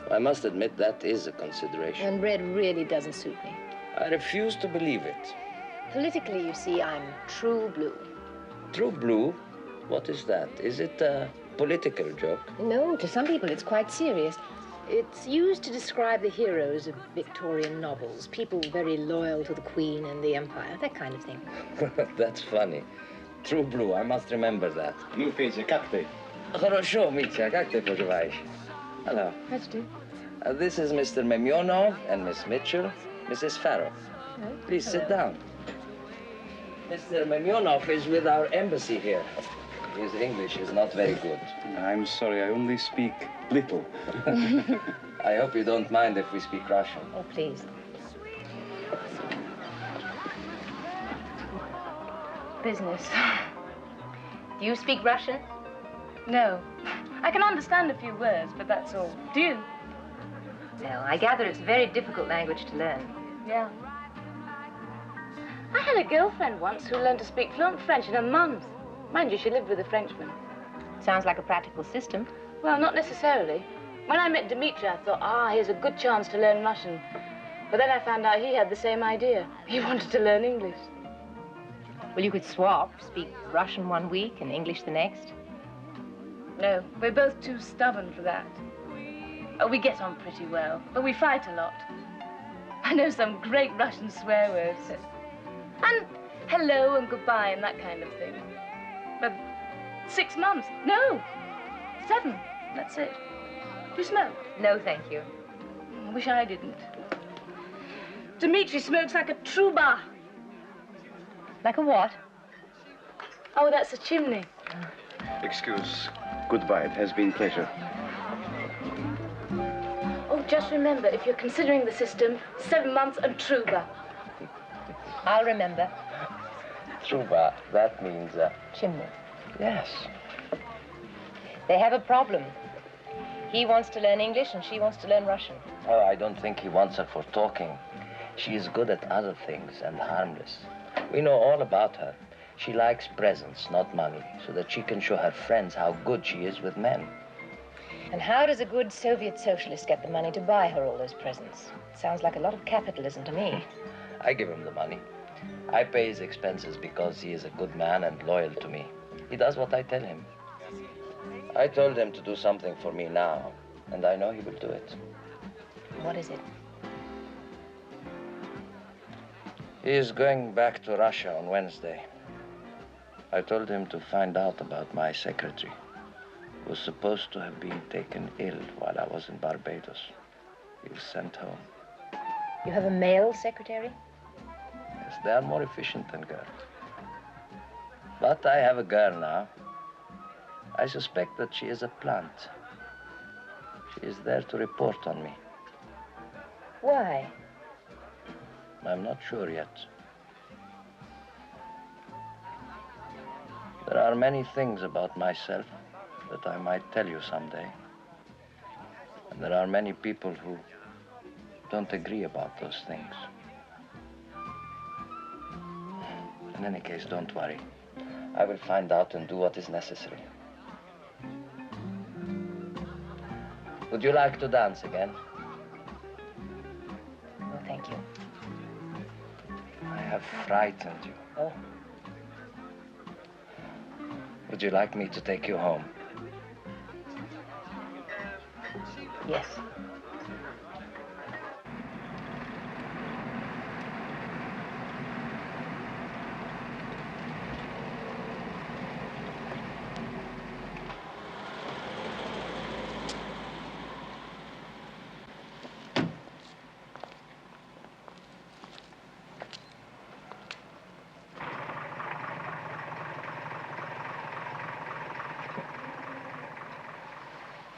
I must admit that is a consideration. And red really doesn't suit me. I refuse to believe it. Politically, you see, I'm true blue. True blue? What is that? Is it a political joke? No, to some people it's quite serious. It's used to describe the heroes of Victorian novels, people very loyal to the Queen and the Empire, that kind of thing. That's funny. True blue, I must remember that. Ну, Федя, как ты? Хорошо, Митя, как ты поживаешь? Hello. How do you do? This is Mr. Memyonov and Miss Mitchell, Mrs. Farrow. Hello. Please sit down. Mr. Memyonov is with our embassy here. His English is not very good. I'm sorry, I only speak little. I hope you don't mind if we speak Russian. Oh, please. Business. Do you speak Russian? No. I can understand a few words, but that's all. Do you? No, I gather it's a very difficult language to learn. Yeah. I had a girlfriend once who learned to speak fluent French in a month. Mind you, she lived with a Frenchman. Sounds like a practical system. Well, not necessarily. When I met Dmitri, I thought, here's a good chance to learn Russian. But then I found out he had the same idea. He wanted to learn English. Well, you could swap, speak Russian one week and English the next. No, we're both too stubborn for that. Oh, we get on pretty well, but we fight a lot. I know some great Russian swear words. And hello and goodbye and that kind of thing. But 6 months? No, 7, that's it. Do you smoke? No, thank you. I wish I didn't. Dmitri smokes like a troubadour. Like a what? Oh, that's a chimney. Excuse. Goodbye. It has been pleasure. Oh, just remember, if you're considering the system, 7 months and trouba. I'll remember. Truba, that means... Chimney. Yes. They have a problem. He wants to learn English and she wants to learn Russian. Oh, I don't think he wants her for talking. She is good at other things and harmless. We know all about her. She likes presents, not money, so that she can show her friends how good she is with men. And how does a good Soviet socialist get the money to buy her all those presents? Sounds like a lot of capitalism to me. I give him the money. I pay his expenses because he is a good man and loyal to me. He does what I tell him. I told him to do something for me now, and I know he will do it. What is it? He is going back to Russia on Wednesday. I told him to find out about my secretary, who was supposed to have been taken ill while I was in Barbados. He was sent home. You have a male secretary? Yes, they are more efficient than girls. But I have a girl now. I suspect that she is a plant. She is there to report on me. Why? I'm not sure yet. There are many things about myself that I might tell you someday. And there are many people who don't agree about those things. In any case, don't worry. I will find out and do what is necessary. Would you like to dance again? No, thank you. I have frightened you. Oh. Would you like me to take you home? Yes.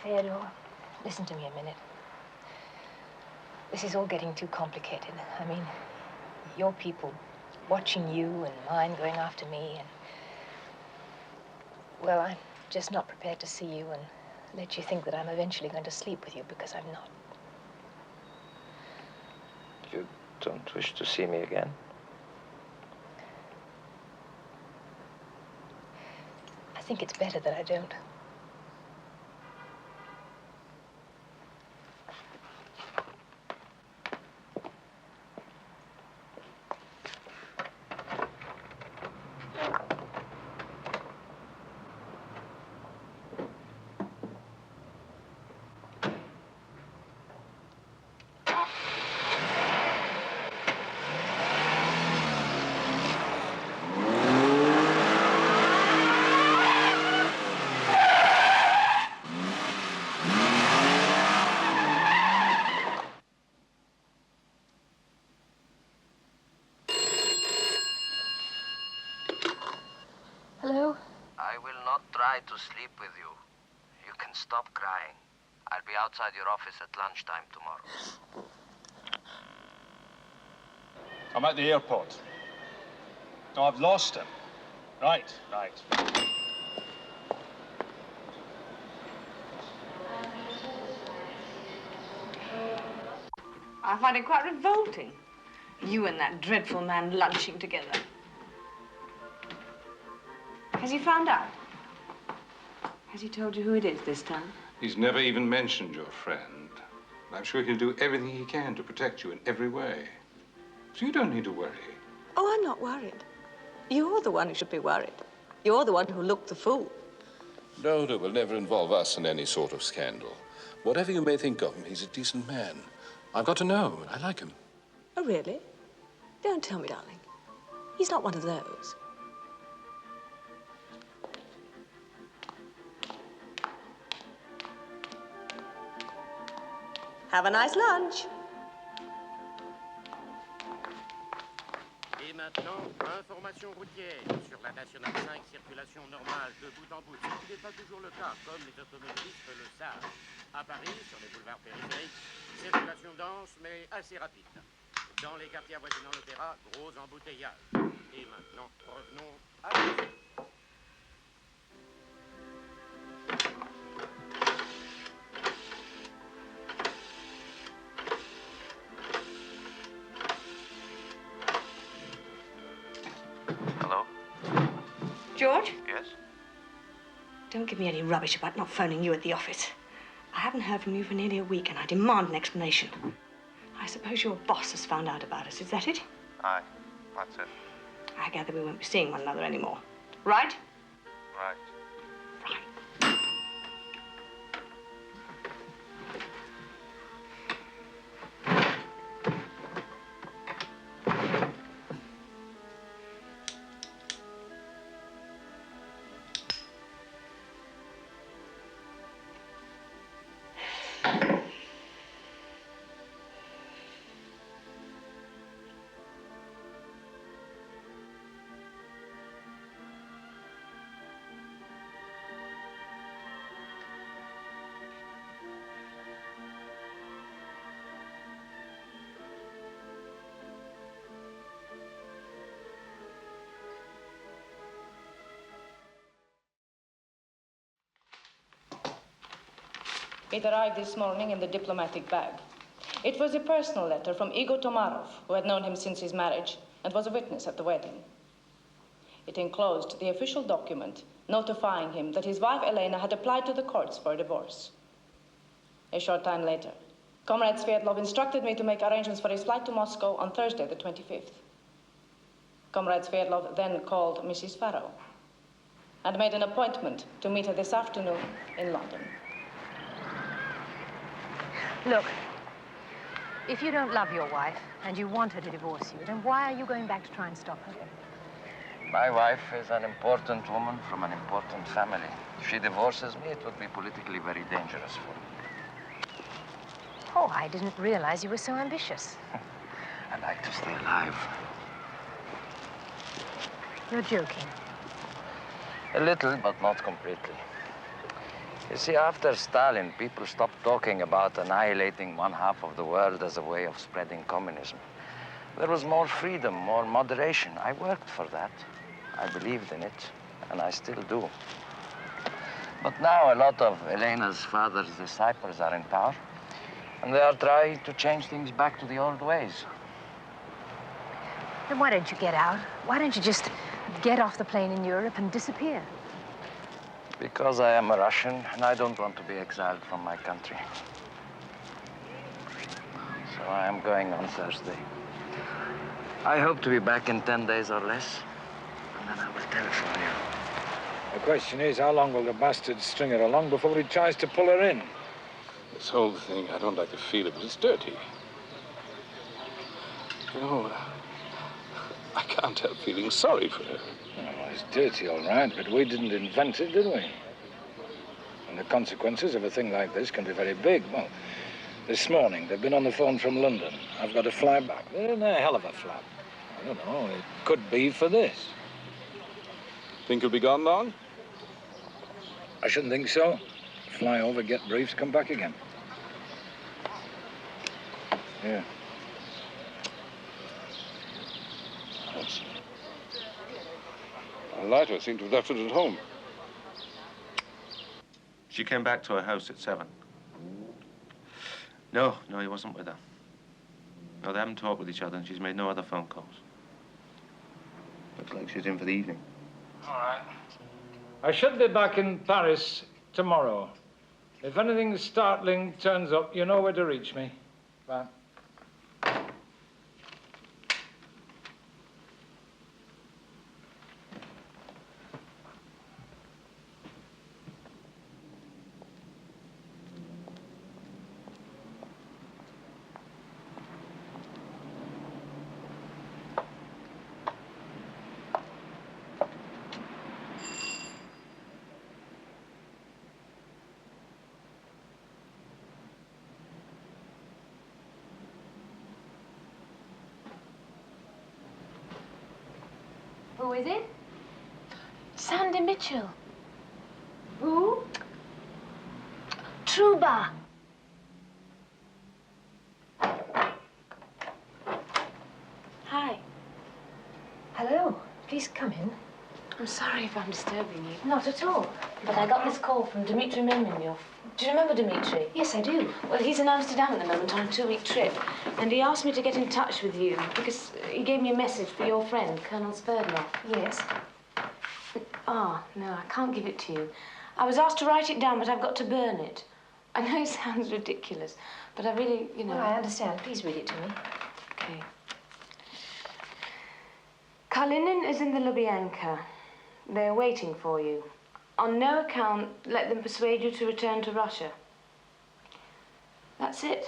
Feodor, listen to me a minute. This is all getting too complicated. I mean, your people watching you and mine going after me and... Well, I'm just not prepared to see you and let you think that I'm eventually going to sleep with you, because I'm not. You don't wish to see me again? I think it's better that I don't. Hello? I will not try to sleep with you. You can stop crying. I'll be outside your office at lunchtime tomorrow. I'm at the airport. No, I've lost him. Right. I find it quite revolting. You and that dreadful man lunching together. Has he found out? Has he told you who it is this time? He's never even mentioned your friend. I'm sure he'll do everything he can to protect you in every way. So you don't need to worry. Oh, I'm not worried. You're the one who should be worried. You're the one who looked the fool. Loder will never involve us in any sort of scandal. Whatever you may think of him, he's a decent man. I've got to know. I like him. Oh, really? Don't tell me, darling. He's not one of those. Have a nice lunch. Et maintenant, information routière. Sur la Nationale 5, circulation normale de bout en bout. Ce qui n'est pas toujours le cas, comme les automobilistes le savent. À Paris, sur les boulevards périphériques, circulation dense mais assez rapide. Dans les quartiers avoisinant l'opéra, gros embouteillage. Et maintenant, revenons à la... Hello? George? Yes? Don't give me any rubbish about not phoning you at the office. I haven't heard from you for nearly a week, and I demand an explanation. I suppose your boss has found out about us. Is that it? Aye, that's it. I gather we won't be seeing one another anymore. Right? Right. It arrived this morning in the diplomatic bag. It was a personal letter from Igor Tomarov, who had known him since his marriage and was a witness at the wedding. It enclosed the official document notifying him that his wife Elena had applied to the courts for a divorce. A short time later, Comrade Sverdlov instructed me to make arrangements for his flight to Moscow on Thursday, the 25th. Comrade Sverdlov then called Mrs. Farrow and made an appointment to meet her this afternoon in London. Look, if you don't love your wife and you want her to divorce you, then why are you going back to try and stop her? My wife is an important woman from an important family. If she divorces me, it would be politically very dangerous for me. Oh, I didn't realize you were so ambitious. I like to stay alive. You're joking. A little, but not completely. You see, after Stalin, people stopped talking about annihilating one half of the world as a way of spreading communism. There was more freedom, more moderation. I worked for that. I believed in it, and I still do. But now a lot of Elena's father's disciples are in power, and they are trying to change things back to the old ways. Then why don't you get out? Why don't you just get off the plane in Europe and disappear? Because I am a Russian, and I don't want to be exiled from my country. So I am going on Thursday. I hope to be back in 10 days or less, and then I will telephone you. The question is, how long will the bastard string her along before he tries to pull her in? This whole thing, I don't like the feel of it. It's dirty. You know, I can't help feeling sorry for her. Well, it's dirty, all right, but we didn't invent it, did we? And the consequences of a thing like this can be very big. Well, this morning, they've been on the phone from London. I've got to fly back. They're in a hell of a flap. I don't know, it could be for this. Think he'll be gone long? I shouldn't think so. Fly over, get briefs, come back again. Yeah. The lighter seemed to have left it at home. She came back to her house at 7. No, he wasn't with her. No, they haven't talked with each other, and she's made no other phone calls. Looks like she's in for the evening. All right. I should be back in Paris tomorrow. If anything startling turns up, you know where to reach me. Bye. Who is it? Sandy Mitchell. Who? Truba. Hi. Hello. Please come in. I'm sorry if I'm disturbing you. Not at all. But I got this call from Dmitri Menmyov. Do you remember Dmitri? Yes, I do. Well, he's in Amsterdam at the moment on a 2-week trip. And he asked me to get in touch with you because he gave me a message for your friend, Colonel Sverdlov. Yes. Oh, no, I can't give it to you. I was asked to write it down, but I've got to burn it. I know it sounds ridiculous, but I really, you know... Well, I understand. Please read it to me. Okay. Kalinin is in the Lubyanka. They're waiting for you. On no account, let them persuade you to return to Russia. That's it.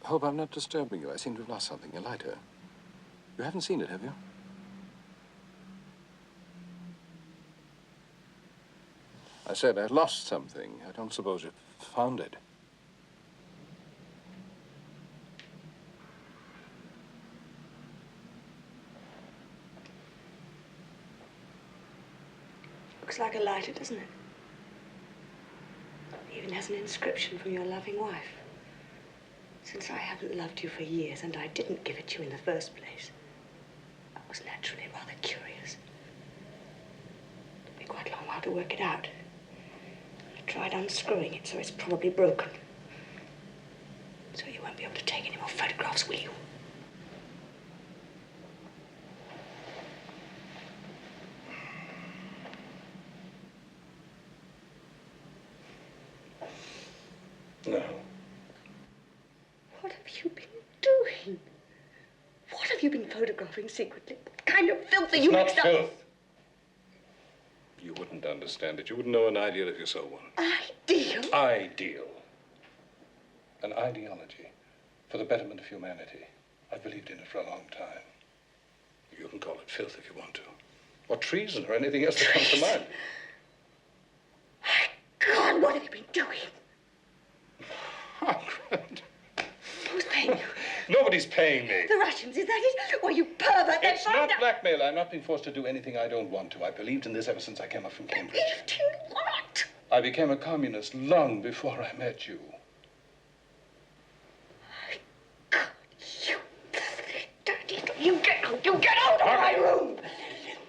Hope I'm not disturbing you. I seem to have lost something. Your lighter. You haven't seen it, have you? I said I lost something. I don't suppose you found it. Looks like a lighter, doesn't it? Even has an inscription from your loving wife. Since I haven't loved you for years and I didn't give it to you in the first place, I was naturally rather curious. It took me quite a long while to work it out. I tried unscrewing it, so it's probably broken. So you won't be able to take any more photographs, will you? No. What have you been doing? What have you been photographing secretly? What kind of filth are you mixed up? It's not filth. You wouldn't understand it. You wouldn't know an ideal if you saw one. Ideal? Ideal. An ideology for the betterment of humanity. I've believed in it for a long time. You can call it filth if you want to. Or treason or anything else that comes to mind. God, what have you been doing? Margaret. Who's paying you? Nobody's paying me. The Russians, is that it? Why, you pervert, they It's found not out. blackmail. I'm not being forced to do anything I don't want to. I believed in this ever since I came up from Cambridge. Believed in what? I became a communist long before I met you. You dirty... You get out of my room!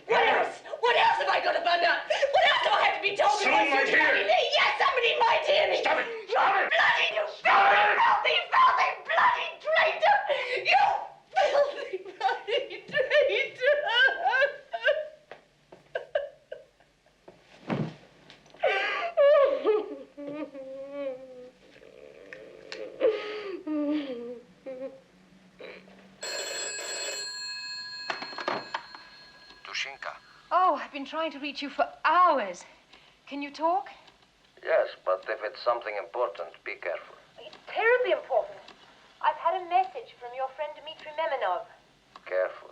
What else? What else have I got to find out? What else do I have to be told? Someone might hear me? Yes, somebody might hear me. Stop it! Stop it! Bloody, you filthy, filthy, bloody traitor! You filthy, bloody traitor! Dushinka. Oh, I've been trying to reach you for hours. Can you talk? Yes, but if it's something important, be careful. It's terribly important. I've had a message from your friend Dmitri Memenov. Careful.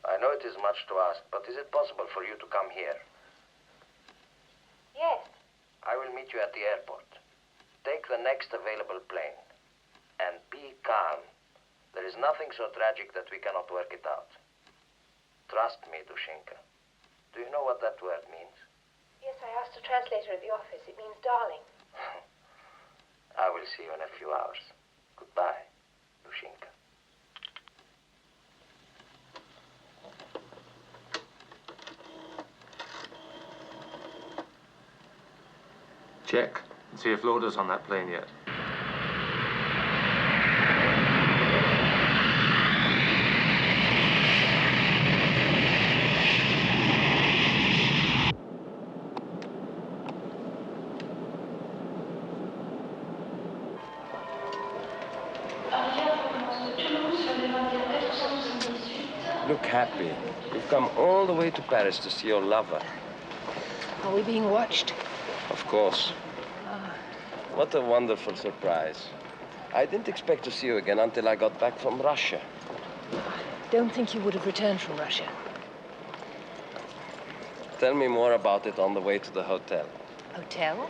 I know it is much to ask, but is it possible for you to come here? Yes. I will meet you at the airport. Take the next available plane. And be calm. There is nothing so tragic that we cannot work it out. Trust me, Dushinka. Do you know what that word means? Yes, I asked a translator at the office. It means darling. I will see you in a few hours. Goodbye, Dushinka. Check and see if Loda's on that plane yet. Look happy. You've come all the way to Paris to see your lover. Are we being watched? Of course. What a wonderful surprise. I didn't expect to see you again until I got back from Russia. Don't think you would have returned from Russia. Tell me more about it on the way to the hotel. Hotel?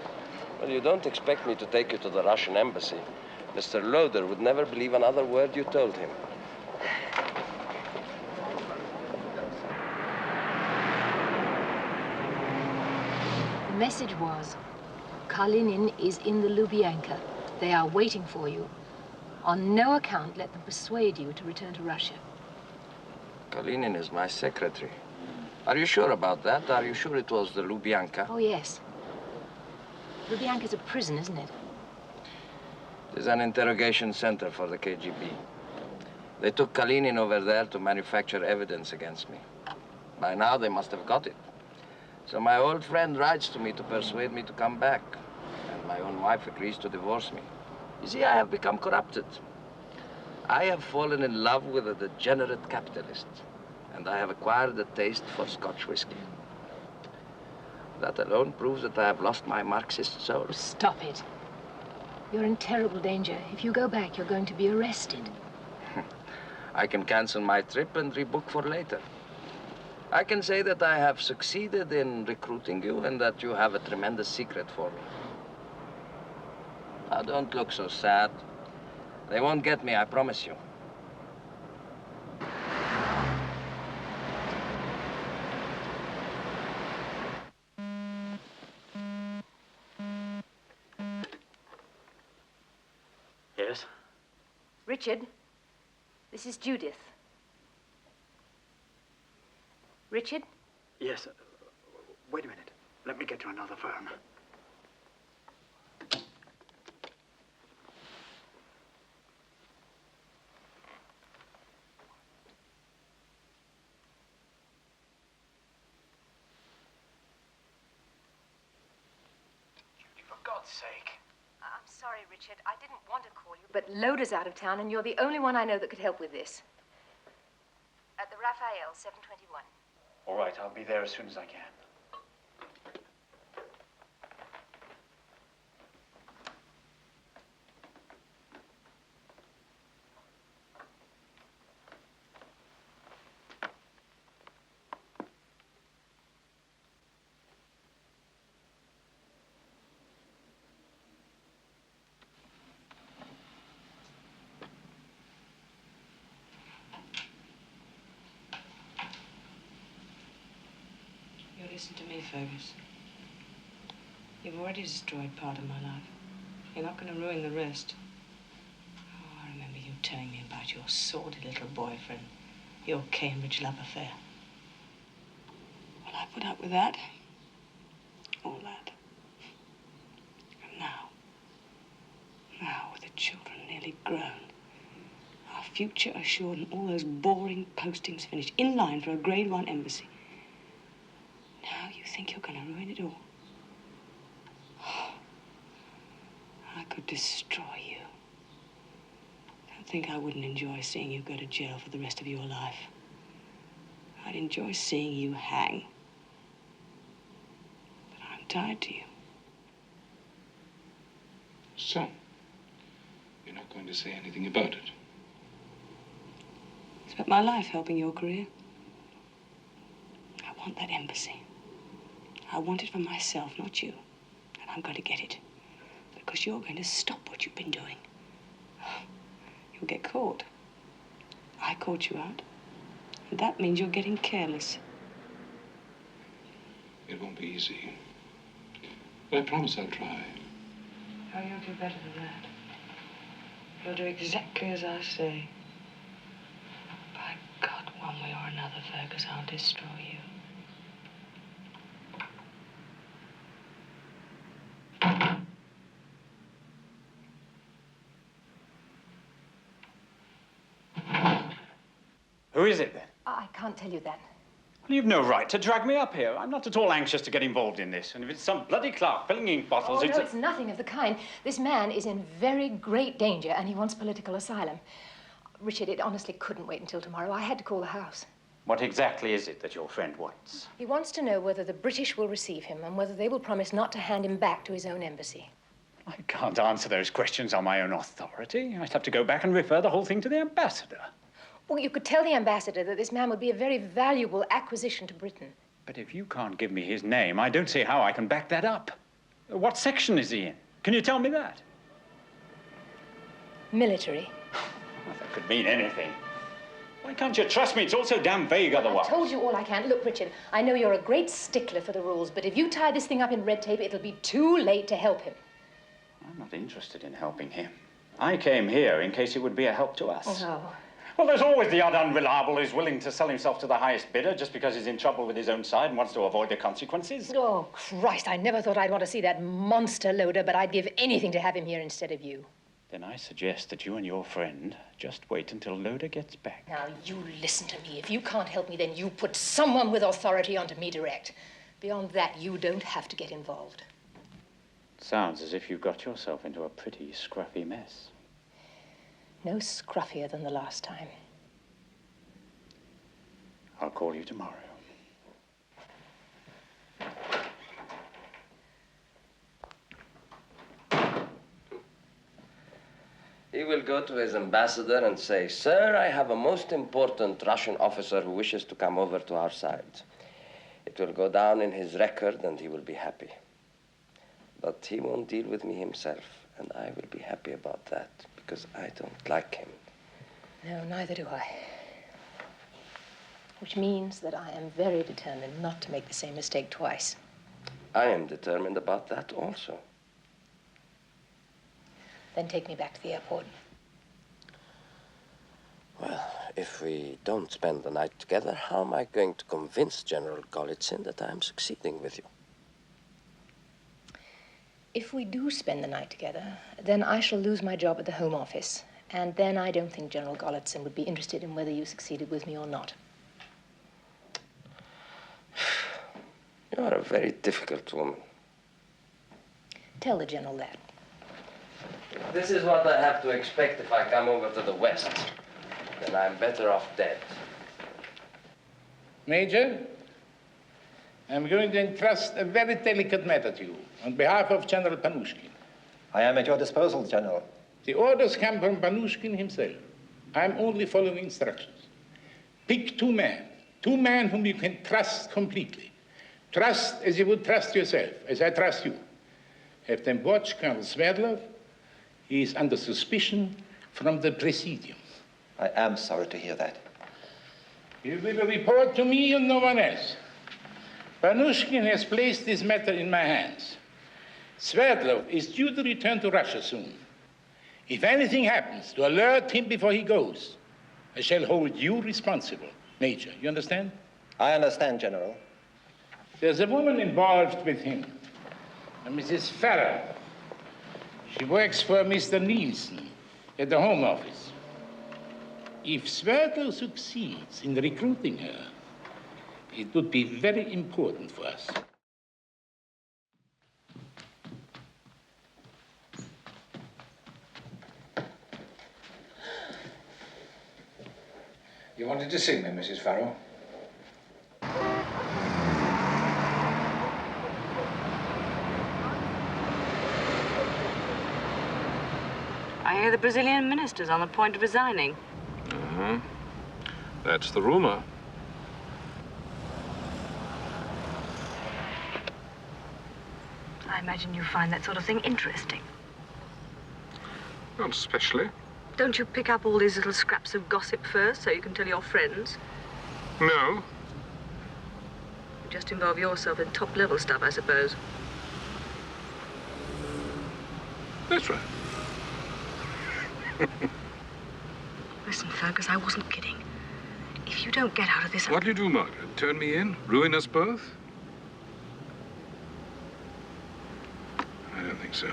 Well, you don't expect me to take you to the Russian embassy. Mr. Loder would never believe another word you told him. The message was, Kalinin is in the Lubyanka. They are waiting for you. On no account let them persuade you to return to Russia. Kalinin is my secretary. Are you sure about that? Are you sure it was the Lubyanka? Oh, yes. Lubyanka's a prison, isn't it? It is an interrogation center for the KGB. They took Kalinin over there to manufacture evidence against me. By now, they must have got it. So my old friend writes to me to persuade me to come back. And my own wife agrees to divorce me. You see, I have become corrupted. I have fallen in love with a degenerate capitalist. And I have acquired a taste for Scotch whiskey. That alone proves that I have lost my Marxist soul. Stop it. You're in terrible danger. If you go back, you're going to be arrested. I can cancel my trip and rebook for later. I can say that I have succeeded in recruiting you and that you have a tremendous secret for me. Now, don't look so sad. They won't get me, I promise you. Yes? Richard, this is Judith. Richard? Yes. Wait a minute. Let me get you another phone. Judy, for God's sake. I'm sorry, Richard. I didn't want to call you, but Loda's out of town, and you're the only one I know that could help with this. At the Raphael, 721. All right, I'll be there as soon as I can. Listen to me, Fergus. You've already destroyed part of my life. You're not going to ruin the rest. Oh, I remember you telling me about your sordid little boyfriend, your Cambridge love affair. Well, I put up with that. All that. And now with the children nearly grown, our future assured and all those boring postings finished, in line for a grade 1 embassy. Now you think you're going to ruin it all. Oh, I could destroy you. Don't think I wouldn't enjoy seeing you go to jail for the rest of your life. I'd enjoy seeing you hang. But I'm tied to you. So, you're not going to say anything about it? I spent my life helping your career. I want that embassy. I want it for myself, not you. And I'm going to get it. Because you're going to stop what you've been doing. You'll get caught. I caught you out. And that means you're getting careless. It won't be easy. But I promise I'll try. Oh, you'll do better than that. You'll do exactly as I say. By God, one way or another, Fergus, I'll destroy you. Who is it, then? I can't tell you that. Well, you've no right to drag me up here. I'm not at all anxious to get involved in this. And if it's some bloody clerk filling ink bottles, Oh, no, it's nothing of the kind. This man is in very great danger, and he wants political asylum. Richard, it honestly couldn't wait until tomorrow. I had to call the house. What exactly is it that your friend wants? He wants to know whether the British will receive him and whether they will promise not to hand him back to his own embassy. I can't answer those questions on my own authority. I'd have to go back and refer the whole thing to the ambassador. Well, you could tell the ambassador that this man would be a very valuable acquisition to Britain. But if you can't give me his name, I don't see how I can back that up. What section is he in? Can you tell me that? Military. Well, that could mean anything. Why can't you trust me? It's all so damn vague otherwise. I've told you all I can. Look, Richard, I know you're a great stickler for the rules, but if you tie this thing up in red tape, it'll be too late to help him. I'm not interested in helping him. I came here in case it would be a help to us. Oh. Well, there's always the odd unreliable who's willing to sell himself to the highest bidder just because he's in trouble with his own side and wants to avoid the consequences. Oh, Christ, I never thought I'd want to see that monster Loader, but I'd give anything to have him here instead of you. Then I suggest that you and your friend just wait until Loader gets back. Now, you listen to me. If you can't help me, then you put someone with authority onto me direct. Beyond that, you don't have to get involved. Sounds as if you've got yourself into a pretty scruffy mess. No scruffier than the last time. I'll call you tomorrow. He will go to his ambassador and say, "Sir, I have a most important Russian officer who wishes to come over to our side." It will go down in his record and he will be happy. But he won't deal with me himself, and I will be happy about that because I don't like him. No, neither do I. Which means that I am very determined not to make the same mistake twice. I am determined about that also. Then take me back to the airport. Well, if we don't spend the night together, how am I going to convince General Golitsyn that I am succeeding with you? If we do spend the night together, then I shall lose my job at the Home Office. And then I don't think General Golitsyn would be interested in whether you succeeded with me or not. You are a very difficult woman. Tell the General that. This is what I have to expect if I come over to the West. Then I'm better off dead. Major, I'm going to entrust a very delicate matter to you on behalf of General Panushkin. I am at your disposal, General. The orders come from Panushkin himself. I'm only following instructions. Pick two men whom you can trust completely. Trust as you would trust yourself, as I trust you. Have them watch Colonel Sverdlov. He is under suspicion from the Presidium. I am sorry to hear that. You will report to me and no one else. Panushkin has placed this matter in my hands. Sverdlov is due to return to Russia soon. If anything happens, to alert him before he goes, I shall hold you responsible, Major. You understand? I understand, General. There's a woman involved with him, a Mrs. Farrow. She works for Mr. Nielsen at the Home Office. If Sverdlov succeeds in recruiting her, it would be very important for us. You wanted to see me, Mrs. Farrow? I hear the Brazilian minister's on the point of resigning. Uh-huh. That's the rumor. I imagine you find that sort of thing interesting. Not especially. Don't you pick up all these little scraps of gossip first so you can tell your friends? No. You just involve yourself in top-level stuff, I suppose. That's right. Listen, Fergus, I wasn't kidding. If you don't get out of this... What'll you do, Margaret? Turn me in? Ruin us both? I don't think so.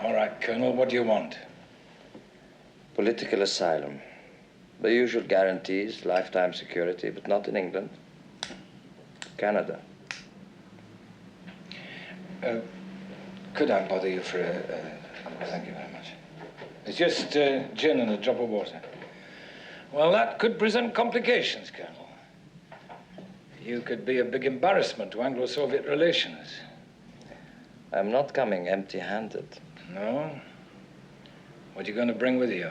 All right, Colonel, what do you want? Political asylum. The usual guarantees, lifetime security, but not in England. Canada. Could I bother you for thank you very much. It's just gin and a drop of water. Well, that could present complications, Colonel. You could be a big embarrassment to Anglo-Soviet relations. I'm not coming empty-handed. No? What are you going to bring with you?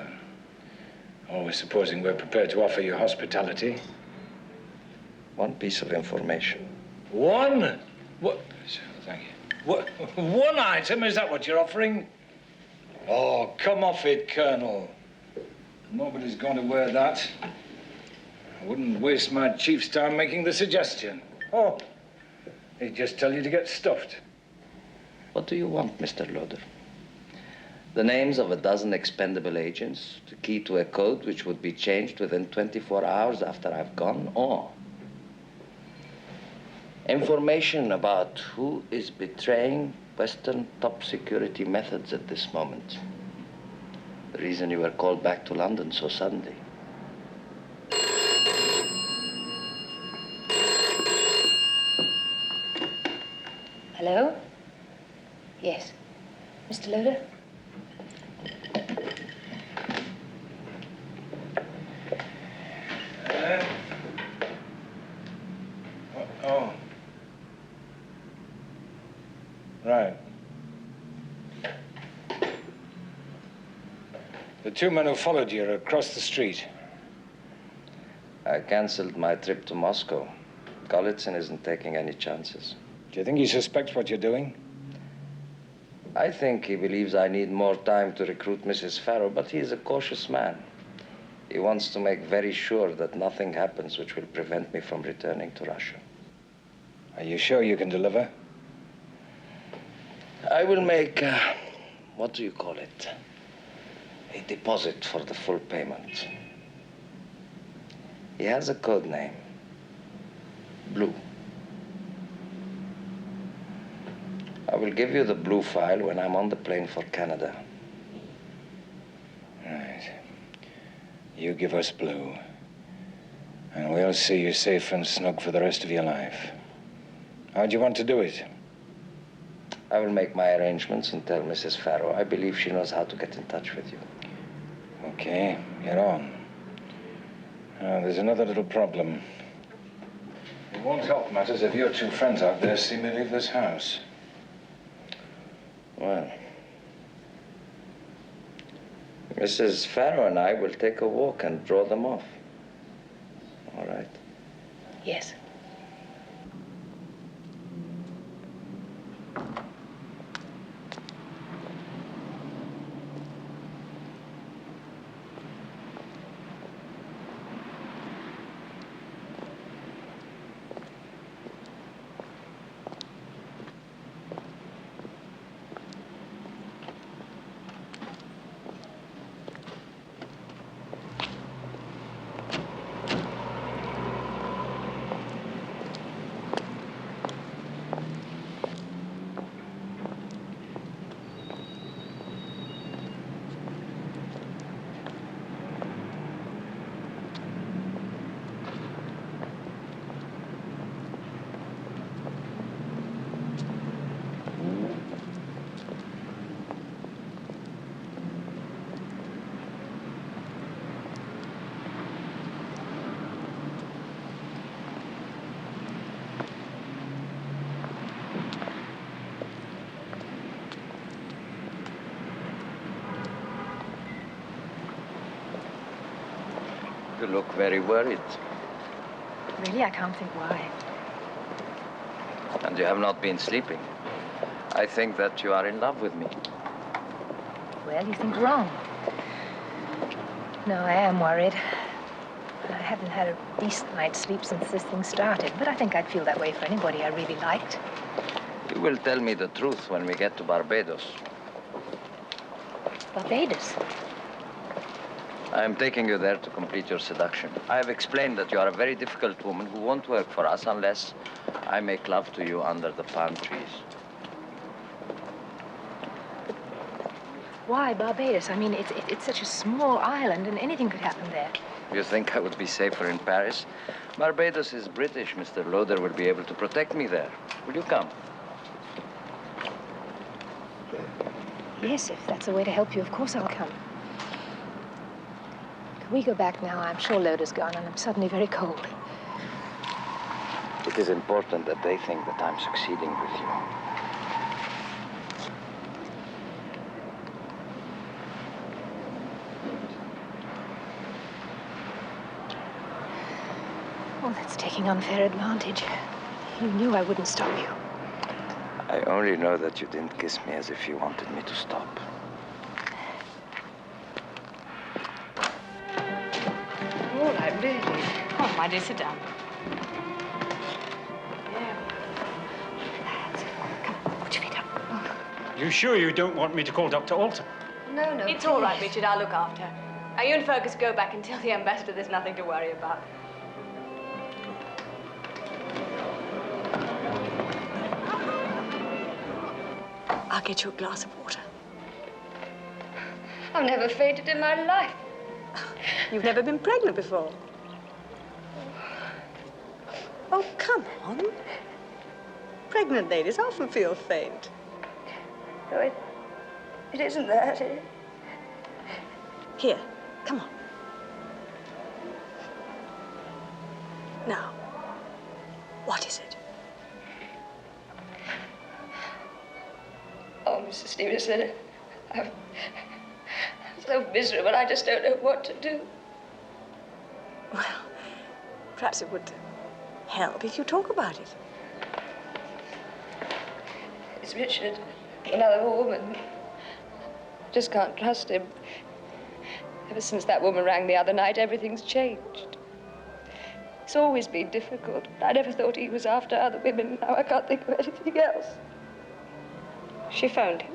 Always supposing we're prepared to offer you hospitality. One piece of information. One? What? Thank you. What? One item? Is that what you're offering? Oh, come off it, Colonel. Nobody's going to wear that. I wouldn't waste my chief's time making the suggestion. Oh, he'd just tell you to get stuffed. What do you want, Mr. Loader? The names of a dozen expendable agents, the key to a code which would be changed within 24 hours after I've gone, or information about who is betraying Western top security methods at this moment. The reason you were called back to London so suddenly. Hello? Yes. Mr. Loader? Oh. Right. The two men who followed you are across the street. I canceled my trip to Moscow. Golitsyn isn't taking any chances. Do you think he suspects what you're doing? I think he believes I need more time to recruit Mrs. Farrow, but he is a cautious man. He wants to make very sure that nothing happens which will prevent me from returning to Russia. Are you sure you can deliver? I will make, what do you call it? A deposit for the full payment. He has a code name. Blue. I will give you the blue file when I'm on the plane for Canada. Right. You give us blue, and we'll see you safe and snug for the rest of your life. How do you want to do it? I will make my arrangements and tell Mrs. Farrow. I believe she knows how to get in touch with you. Okay, you're on. Now, there's another little problem. It won't help matters if your two friends out there see me leave this house. Well, Mrs. Farrow and I will take a walk and draw them off. All right? Yes. You look very worried. Really, I can't think why. And you have not been sleeping. I think that you are in love with me. Well, you think wrong. No, I am worried. I haven't had a decent night's sleep since this thing started, but I think I'd feel that way for anybody I really liked. You will tell me the truth when we get to Barbados. Barbados? I am taking you there to complete your seduction. I have explained that you are a very difficult woman who won't work for us unless I make love to you under the palm trees. Why Barbados? I mean, it's such a small island, and anything could happen there. You think I would be safer in Paris? Barbados is British. Mr. Loder will be able to protect me there. Will you come? Yes, if that's a way to help you, of course I'll come. Can we go back now? I'm sure Loder's gone, and I'm suddenly very cold. It is important that they think that I'm succeeding with you. Well, that's taking unfair advantage. You knew I wouldn't stop you. I only know that you didn't kiss me as if you wanted me to stop. All right, really. Come on, my dear, sit down. Put your feet up. You sure you don't want me to call Dr. Alton? No, It's all right, Richard. I'll look after her. Now, you and Fergus go back and tell the ambassador there's nothing to worry about. I'll get you a glass of water. I've never fainted in my life. You've never been pregnant before. Oh, come on. Pregnant ladies often feel faint. No, it isn't that. Here, come on. Now, what is it? Oh, Mrs. Stevenson, I'm so miserable, I just don't know what to do. Well, perhaps it would help if you talk about it. It's Richard, another woman. Just can't trust him. Ever since that woman rang the other night, everything's changed. It's always been difficult. I never thought he was after other women. Now I can't think of anything else. She phoned him.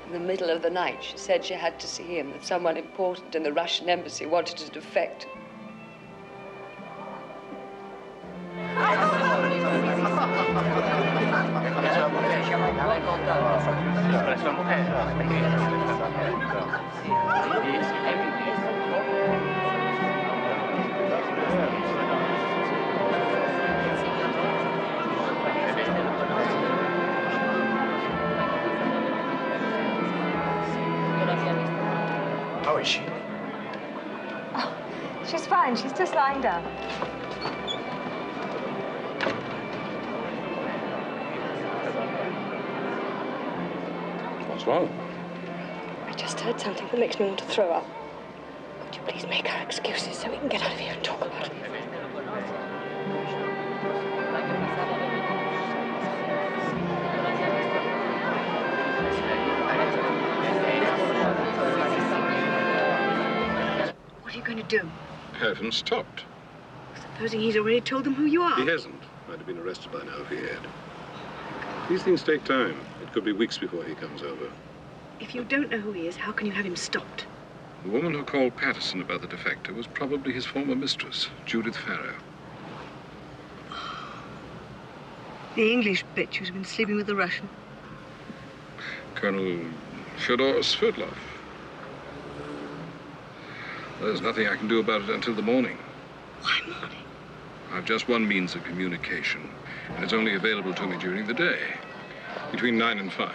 In the middle of the night, she said she had to see him, that someone important in the Russian embassy wanted to defect. How is she? Oh, she's fine. She's just lying down. What's wrong? just heard something that makes me want to throw up. Could you please make our excuses so we can get out of here and talk about it? What are you going to do? Have him stopped. Supposing he's already told them who you are? He hasn't. Might have been arrested by now if he had. These things take time. It could be weeks before he comes over. If you don't know who he is, how can you have him stopped? The woman who called Patterson about the defector was probably his former mistress, Judith Farrow. The English bitch who's been sleeping with the Russian. Colonel Feodor Sverdlov. There's nothing I can do about it until the morning. Why morning? I've just one means of communication, and it's only available to me during the day, between 9 and 5.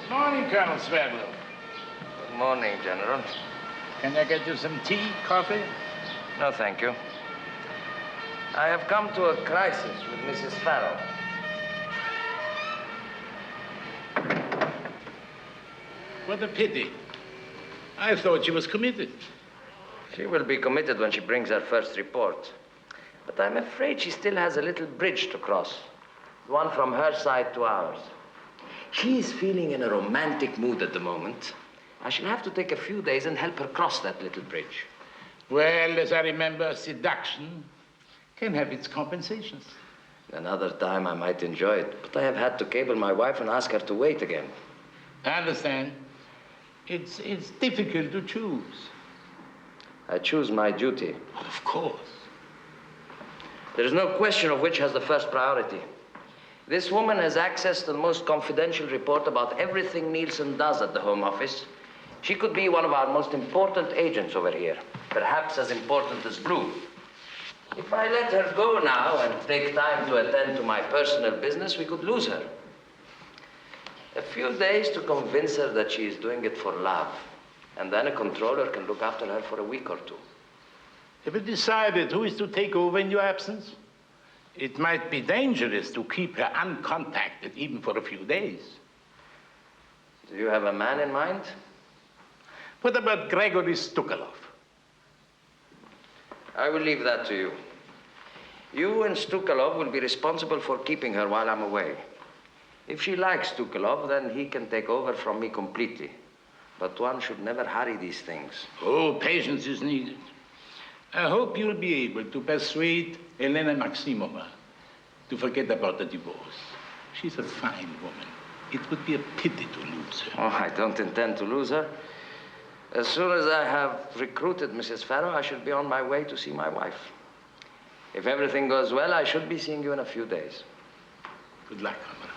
Morning, Colonel Sverdlov. Good morning, General. Can I get you some tea, coffee? No, thank you. I have come to a crisis with Mrs. Farrow. What a pity. I thought she was committed. She will be committed when she brings her first report. But I'm afraid she still has a little bridge to cross. One from her side to ours. She is feeling in a romantic mood at the moment. I shall have to take a few days and help her cross that little bridge. Well, as I remember, seduction can have its compensations. Another time I might enjoy it, but I have had to cable my wife and ask her to wait again. I understand. It's difficult to choose. I choose my duty. Of course. There is no question of which has the first priority. This woman has access to the most confidential report about everything Nielsen does at the Home Office. She could be one of our most important agents over here, perhaps as important as Blue. If I let her go now and take time to attend to my personal business, we could lose her. A few days to convince her that she is doing it for love, and then a controller can look after her for a week or two. Have you decided who is to take over in your absence? It might be dangerous to keep her uncontacted even for a few days. Do you have a man in mind? What about Gregory Stukalov? I will leave that to you. You and Stukalov will be responsible for keeping her while I'm away. If she likes Stukalov, then he can take over from me completely. But one should never hurry these things. Oh, patience is needed. I hope you'll be able to persuade Elena Maximova to forget about the divorce. She's a fine woman. It would be a pity to lose her. Oh, I don't intend to lose her. As soon as I have recruited Mrs. Farrow, I should be on my way to see my wife. If everything goes well, I should be seeing you in a few days. Good luck, Comrade.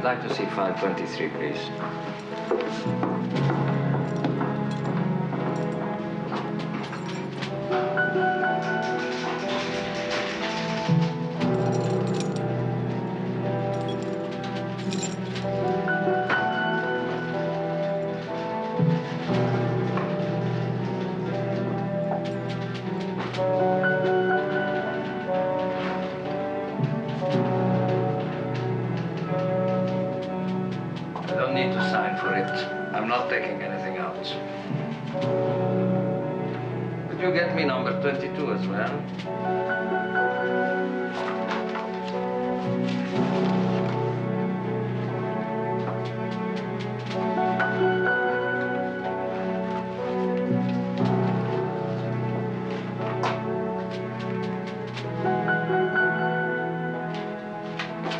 I'd like to see file 23, please. need to sign for it. I'm not taking anything out. Could you get me number 22 as well?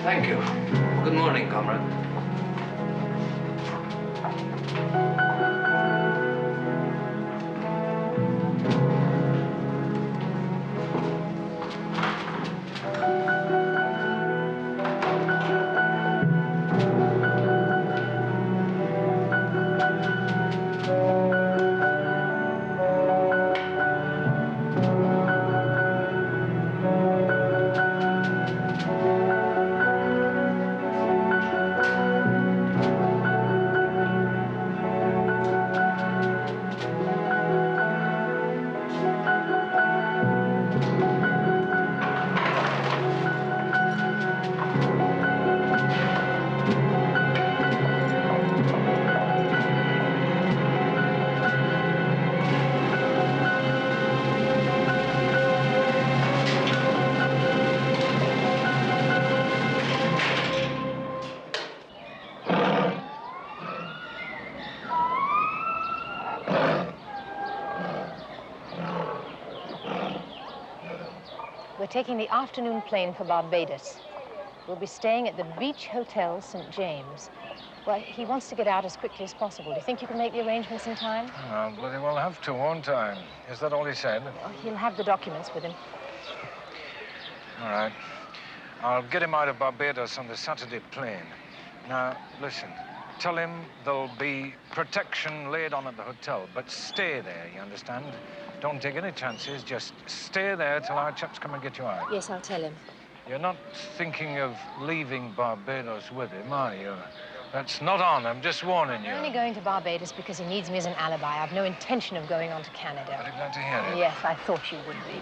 Thank you. Good morning, comrade. We're taking the afternoon plane for Barbados. We'll be staying at the Beach Hotel, St. James. Well, he wants to get out as quickly as possible. Do you think you can make the arrangements in time? I'll bloody well have to, won't I? Is that all he said? Well, he'll have the documents with him. All right. I'll get him out of Barbados on the Saturday plane. Now, listen. Tell him there'll be protection laid on at the hotel, but stay there, you understand? Don't take any chances. Just stay there till our chaps come and get you out. Yes, I'll tell him. You're not thinking of leaving Barbados with him, are you? That's not on. I'm just warning you. I'm only going to Barbados because he needs me as an alibi. I've no intention of going on to Canada. Very glad to hear it. Yes, I thought you would be.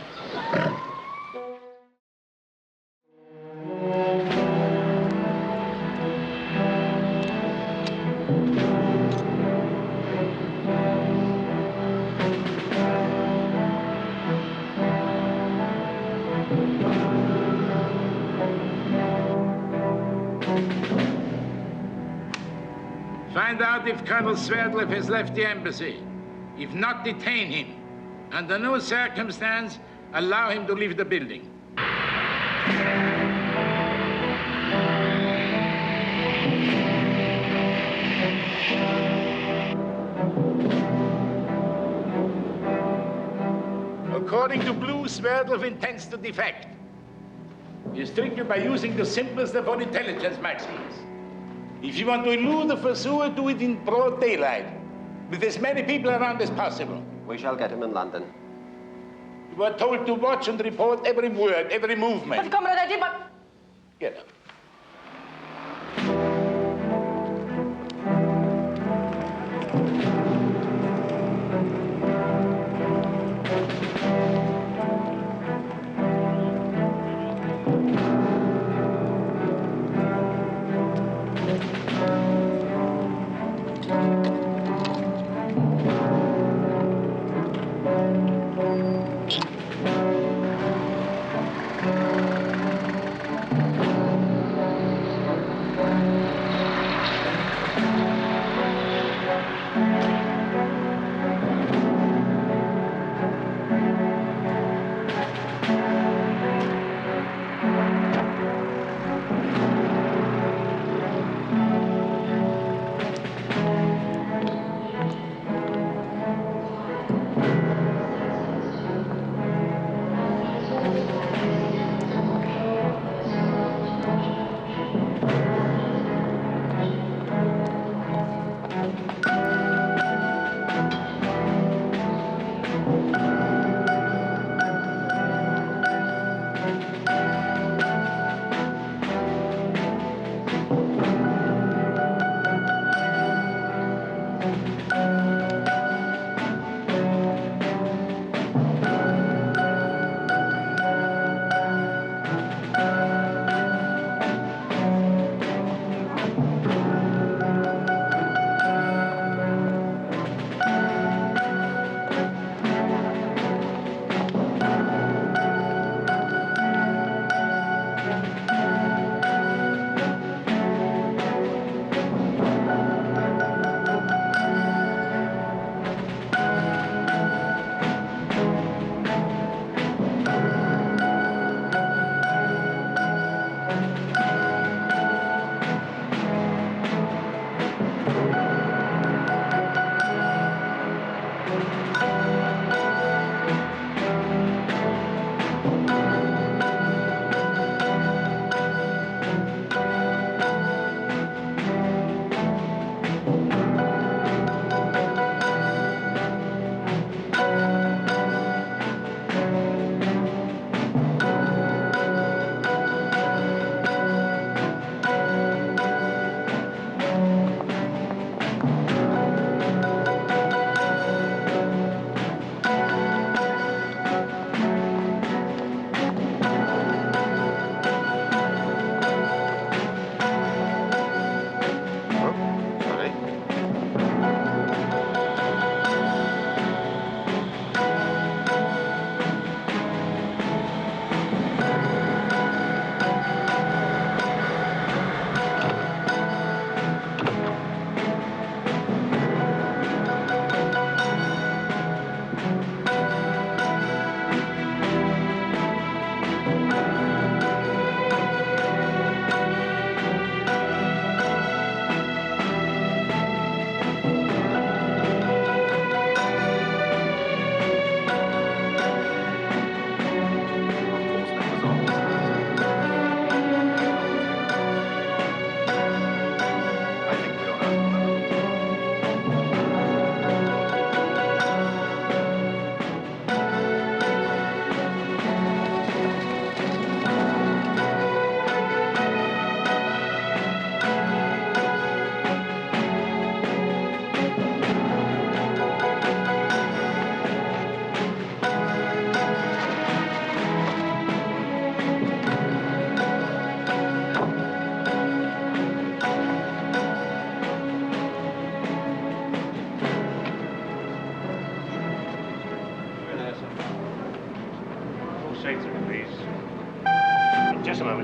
Find out if Colonel Sverdlov has left the embassy. If not, detain him. Under no circumstance, allow him to leave the building. According to Blue, Sverdlov intends to defect. He is tricking by using the simplest of all intelligence maxims. If you want to elude the pursuer, do it in broad daylight, with as many people around as possible. We shall get him in London. You are told to watch and report every word, every movement. But, comrade, I did but... Get up.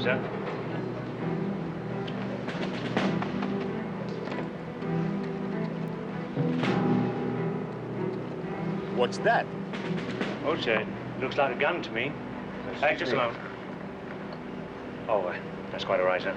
sir. What's that? Oh, sir, looks like a gun to me. Hey, just a moment. Oh, that's quite all right, sir.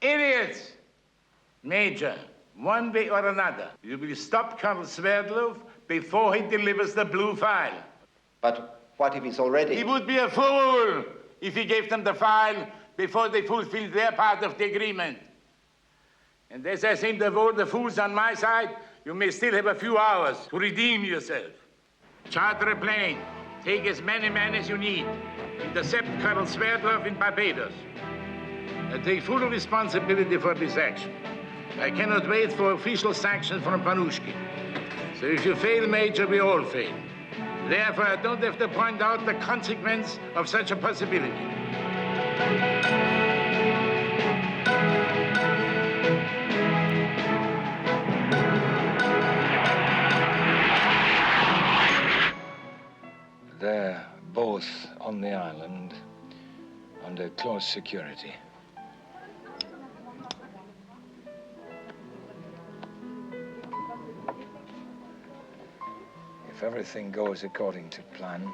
Idiots! Major, one way or another, you will stop Colonel Sverdlov before he delivers the blue file. But what if he's already... He would be a fool if he gave them the file before they fulfilled their part of the agreement. And as I seem to have all the fools on my side, you may still have a few hours to redeem yourself. Charter a plane. Take as many men as you need. Intercept Colonel Sverdlov in Barbados. I take full responsibility for this action. I cannot wait for official sanction from Panushkin. So if you fail, Major, we all fail. Therefore, I don't have to point out the consequence of such a possibility. They're both on the island under close security. If everything goes according to plan,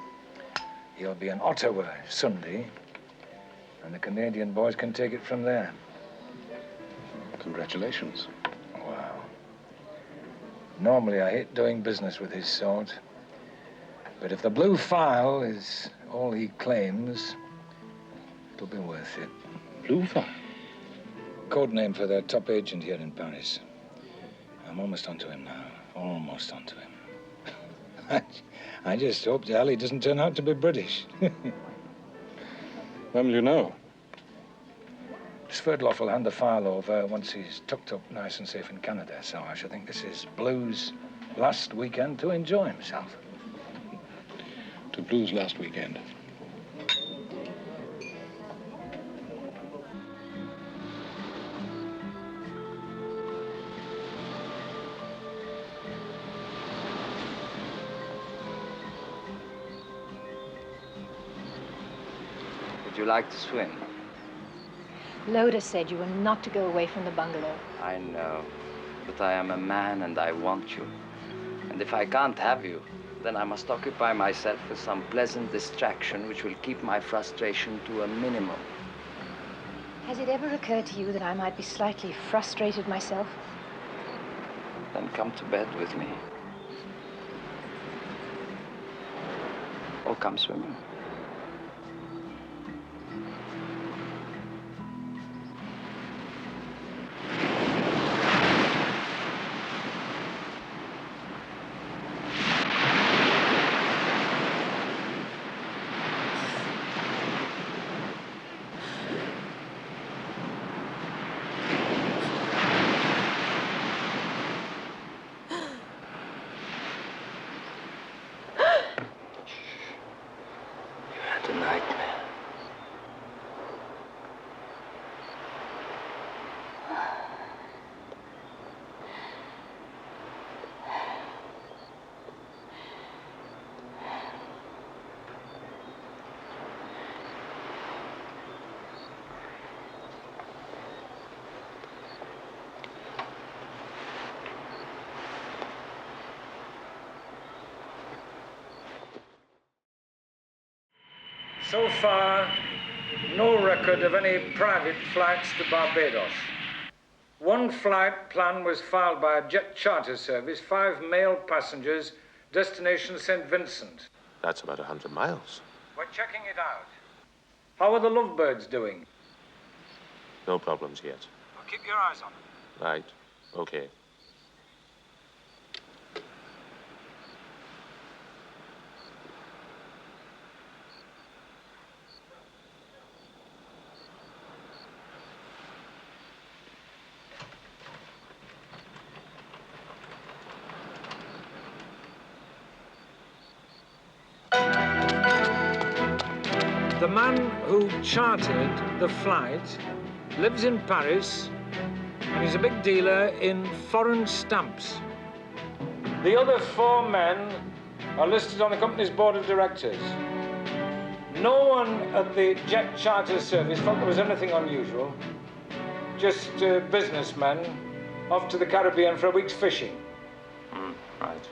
he'll be in Ottawa Sunday, and the Canadian boys can take it from there. Congratulations. Wow. Normally, I hate doing business with his sort. But if the blue file is all he claims, it'll be worth it. Blue file? Code name for their top agent here in Paris. I'm almost onto him now. Almost onto him. I just hope the hell he doesn't turn out to be British. When will you know? Sverdlov will hand the file over once he's tucked up nice and safe in Canada, so I should think this is Blue's last weekend to enjoy himself. To Blue's last weekend. Would you like to swim? Loda said you were not to go away from the bungalow. I know, but I am a man and I want you. And if I can't have you, then I must occupy myself with some pleasant distraction which will keep my frustration to a minimum. Has it ever occurred to you that I might be slightly frustrated myself? Then come to bed with me. Or come swimming. had a nightmare. So far, no record of any private flights to Barbados. One flight plan was filed by a jet charter service, 5 male passengers, destination St. Vincent. That's about 100 miles. We're checking it out. How are the lovebirds doing? No problems yet. Well, keep your eyes on them. Right. Okay. The man who chartered the flight lives in Paris and is a big dealer in foreign stamps. The other 4 men are listed on the company's board of directors. No one at the jet charter service felt there was anything unusual. Just businessmen off to the Caribbean for a week's fishing. Right.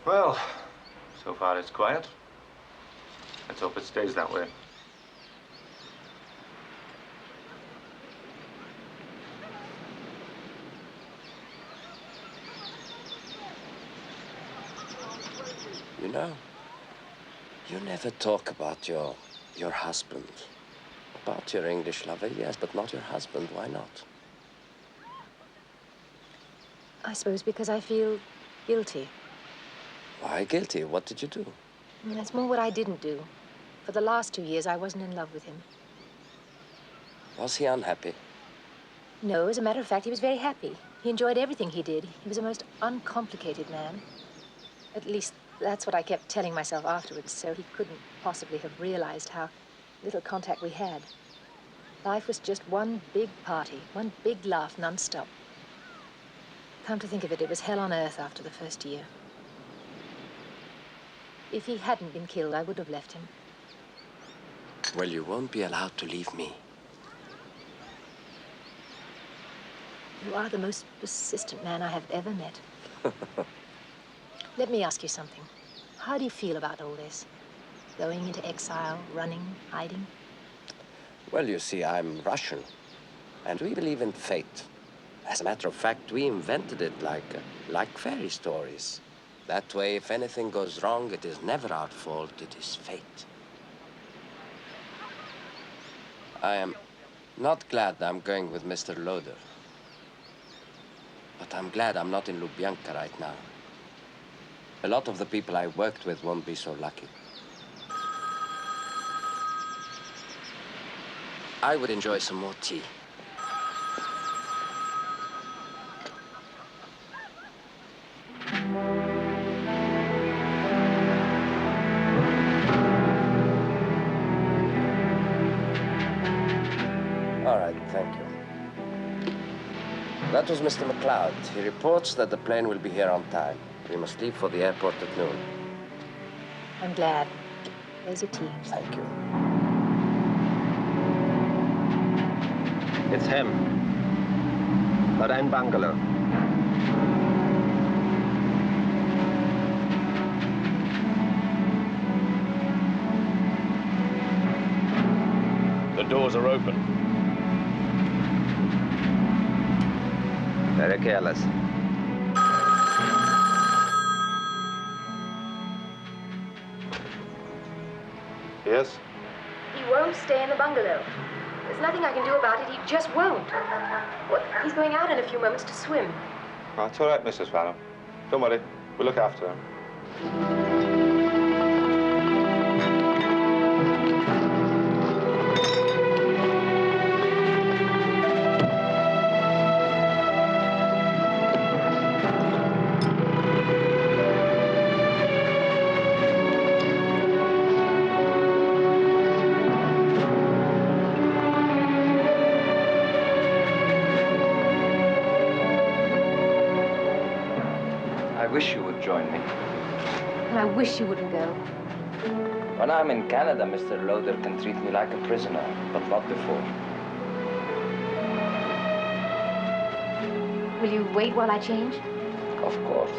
Well, so far it's quiet. Let's hope it stays that way. You know, you never talk about your husband. About your English lover, yes, but not your husband. Why not? I suppose because I feel guilty. Why guilty? What did you do? It's more what I didn't do. For the last 2 years, I wasn't in love with him. Was he unhappy? No, as a matter of fact, he was very happy. He enjoyed everything he did. He was a most uncomplicated man. At least, that's what I kept telling myself afterwards, so he couldn't possibly have realized how little contact we had. Life was just one big party, one big laugh non-stop. Come to think of it, it was hell on earth after the first year. If he hadn't been killed, I would have left him. Well, you won't be allowed to leave me. You are the most persistent man I have ever met. Let me ask you something. How do you feel about all this? Going into exile, running, hiding? Well, you see, I'm Russian, and we believe in fate. As a matter of fact, we invented it like fairy stories. That way, if anything goes wrong, it is never our fault, it is fate. I am not glad I'm going with Mr. Loder. But I'm glad I'm not in Lubyanka right now. A lot of the people I worked with won't be so lucky. I would enjoy some more tea. All right, thank you. That was Mr. McLeod. He reports that the plane will be here on time. We must leave for the airport at noon. I'm glad. There's a tea. Thank you. It's him. But I'm bungalow. The doors are open. Very careless. Yes? He won't stay in the bungalow. There's nothing I can do about it. He just won't. Well, he's going out in a few moments to swim. Oh, it's all right, Mrs. Farrow. Don't worry. We'll look after him. wish you would join me. And I wish you wouldn't go. When I'm in Canada, Mr. Loder can treat me like a prisoner, but not before. Will you wait while I change? Of course.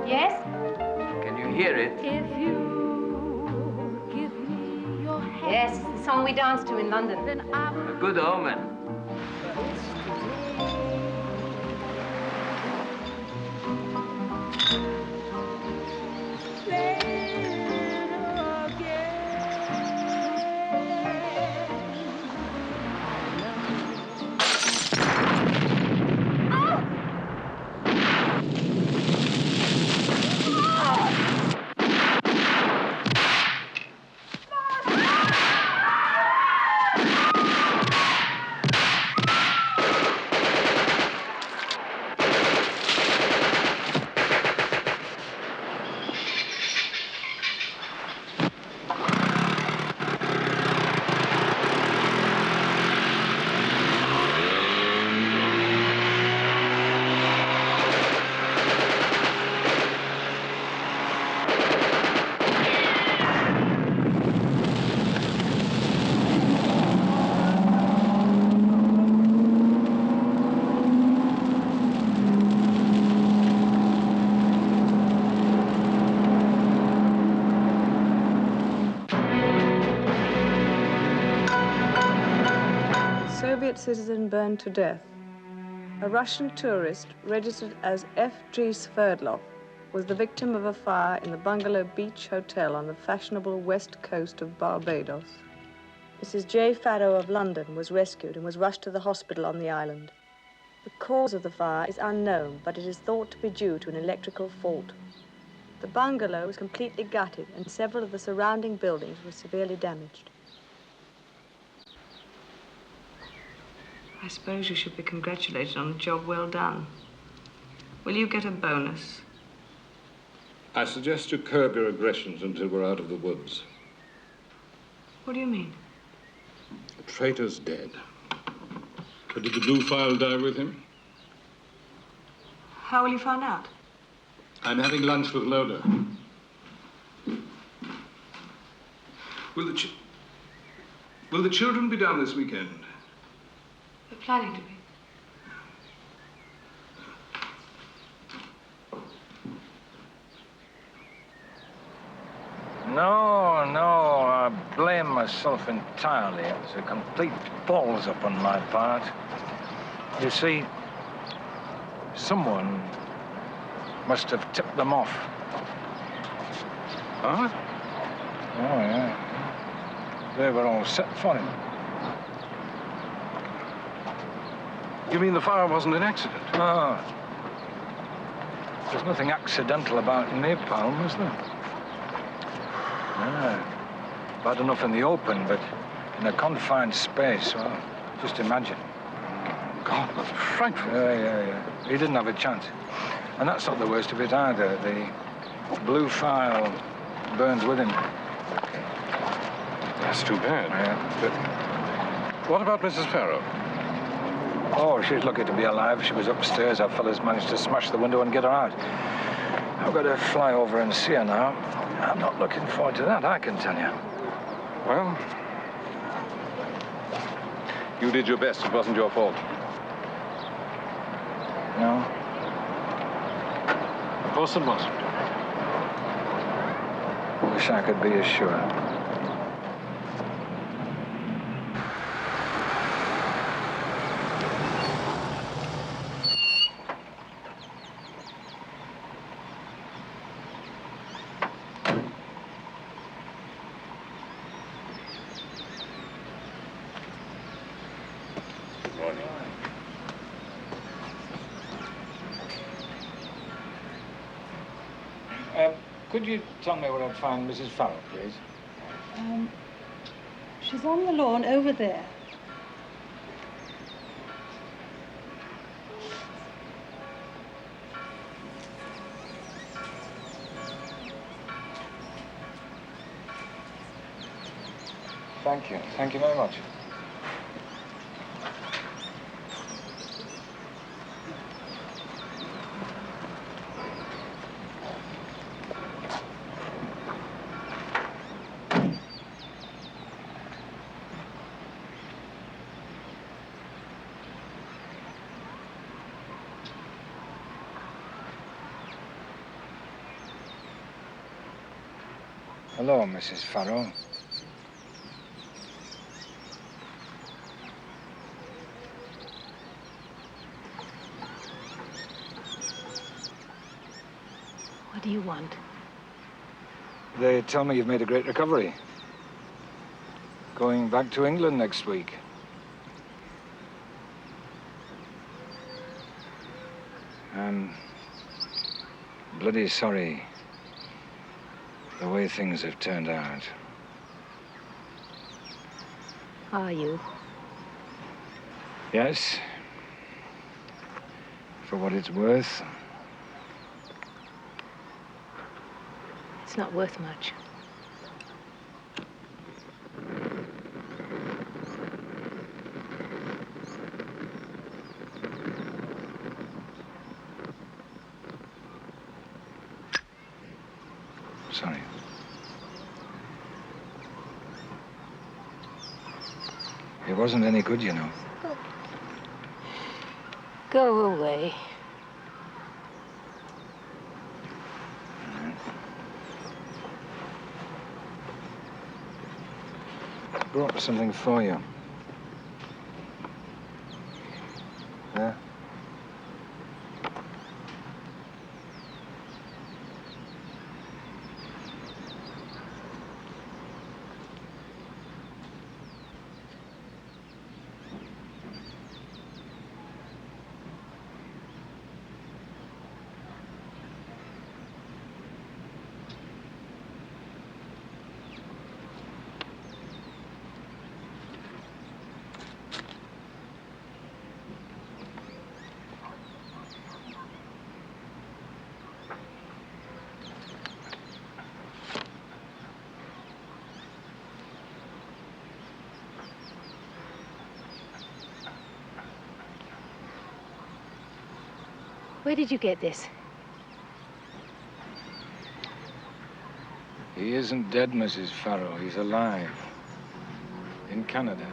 Yes? Can you hear it? Yes, it's the song we danced to in London. A good omen. Soviet citizen burned to death. A Russian tourist registered as F.G. Sverdlov was the victim of a fire in the Bungalow Beach Hotel on the fashionable west coast of Barbados. Mrs. J. Farrow of London was rescued and was rushed to the hospital on the island. The cause of the fire is unknown, but it is thought to be due to an electrical fault. The bungalow was completely gutted and several of the surrounding buildings were severely damaged. I suppose you should be congratulated on a job well done. Will you get a bonus? I suggest you curb your aggressions until we're out of the woods. What do you mean? The traitor's dead. But did the blue file die with him? How will you find out? I'm having lunch with Loder. Will the children be down this weekend? We're planning to be. No, I blame myself entirely. It was a complete balls-up on my part. You see, someone must have tipped them off. Huh? Oh, yeah. They were all set for him. You mean the fire wasn't an accident? No. There's nothing accidental about napalm, is there? Yeah. Bad enough in the open, but in a confined space, well, just imagine. God, that's frightful. Yeah. He didn't have a chance. And that's not the worst of it either. The blue file burns with him. That's too bad. Yeah. But what about Mrs. Farrow? Oh, she's lucky to be alive. She was upstairs. Our fellas managed to smash the window and get her out. I've got to fly over and see her now. I'm not looking forward to that, I can tell you. Well, you did your best. It wasn't your fault. No? Of course it wasn't. Wish I could be as sure. Could you tell me where I'd find Mrs. Farrow, please? She's on the lawn over there. Thank you. Thank you very much. Hello, Mrs. Farrow. What do you want? They tell me you've made a great recovery. Going back to England next week. I'm bloody sorry the way things have turned out. Are you? Yes. For what it's worth. It's not worth much. Sorry. It wasn't any good, you know. Go away. Brought something for you. Yeah? Where did you get this? He isn't dead, Mrs. Farrow. He's alive. In Canada.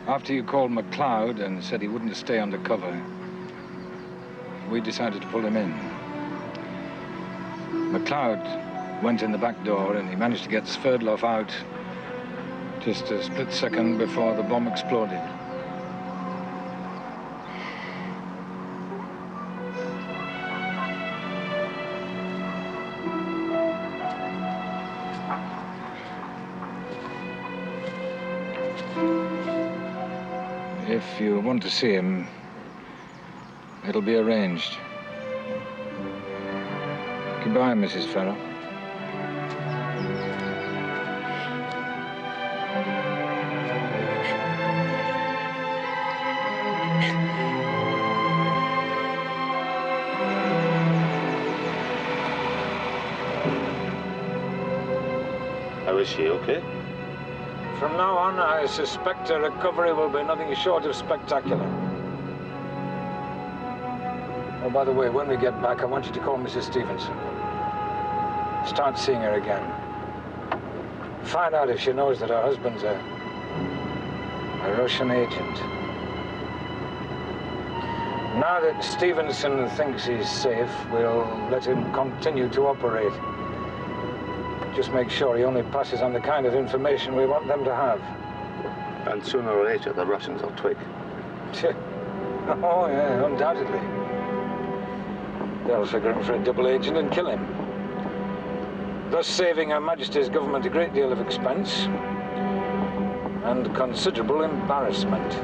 After you called McLeod and said he wouldn't stay undercover, we decided to pull him in. McLeod went in the back door and he managed to get Sverdlov out just a split second before the bomb exploded. If you want to see him, it'll be arranged. Goodbye, Mrs. Farrow. How is she, okay? From now on, I suspect her recovery will be nothing short of spectacular. Oh, by the way, when we get back, I want you to call Mrs. Stevenson. Start seeing her again. Find out if she knows that her husband's a Russian agent. Now that Stevenson thinks he's safe, we'll let him continue to operate. Just make sure he only passes on the kind of information we want them to have. And sooner or later, the Russians will twig. Oh, yeah, undoubtedly. They'll figure him for a double agent and kill him. Thus saving Her Majesty's government a great deal of expense and considerable embarrassment.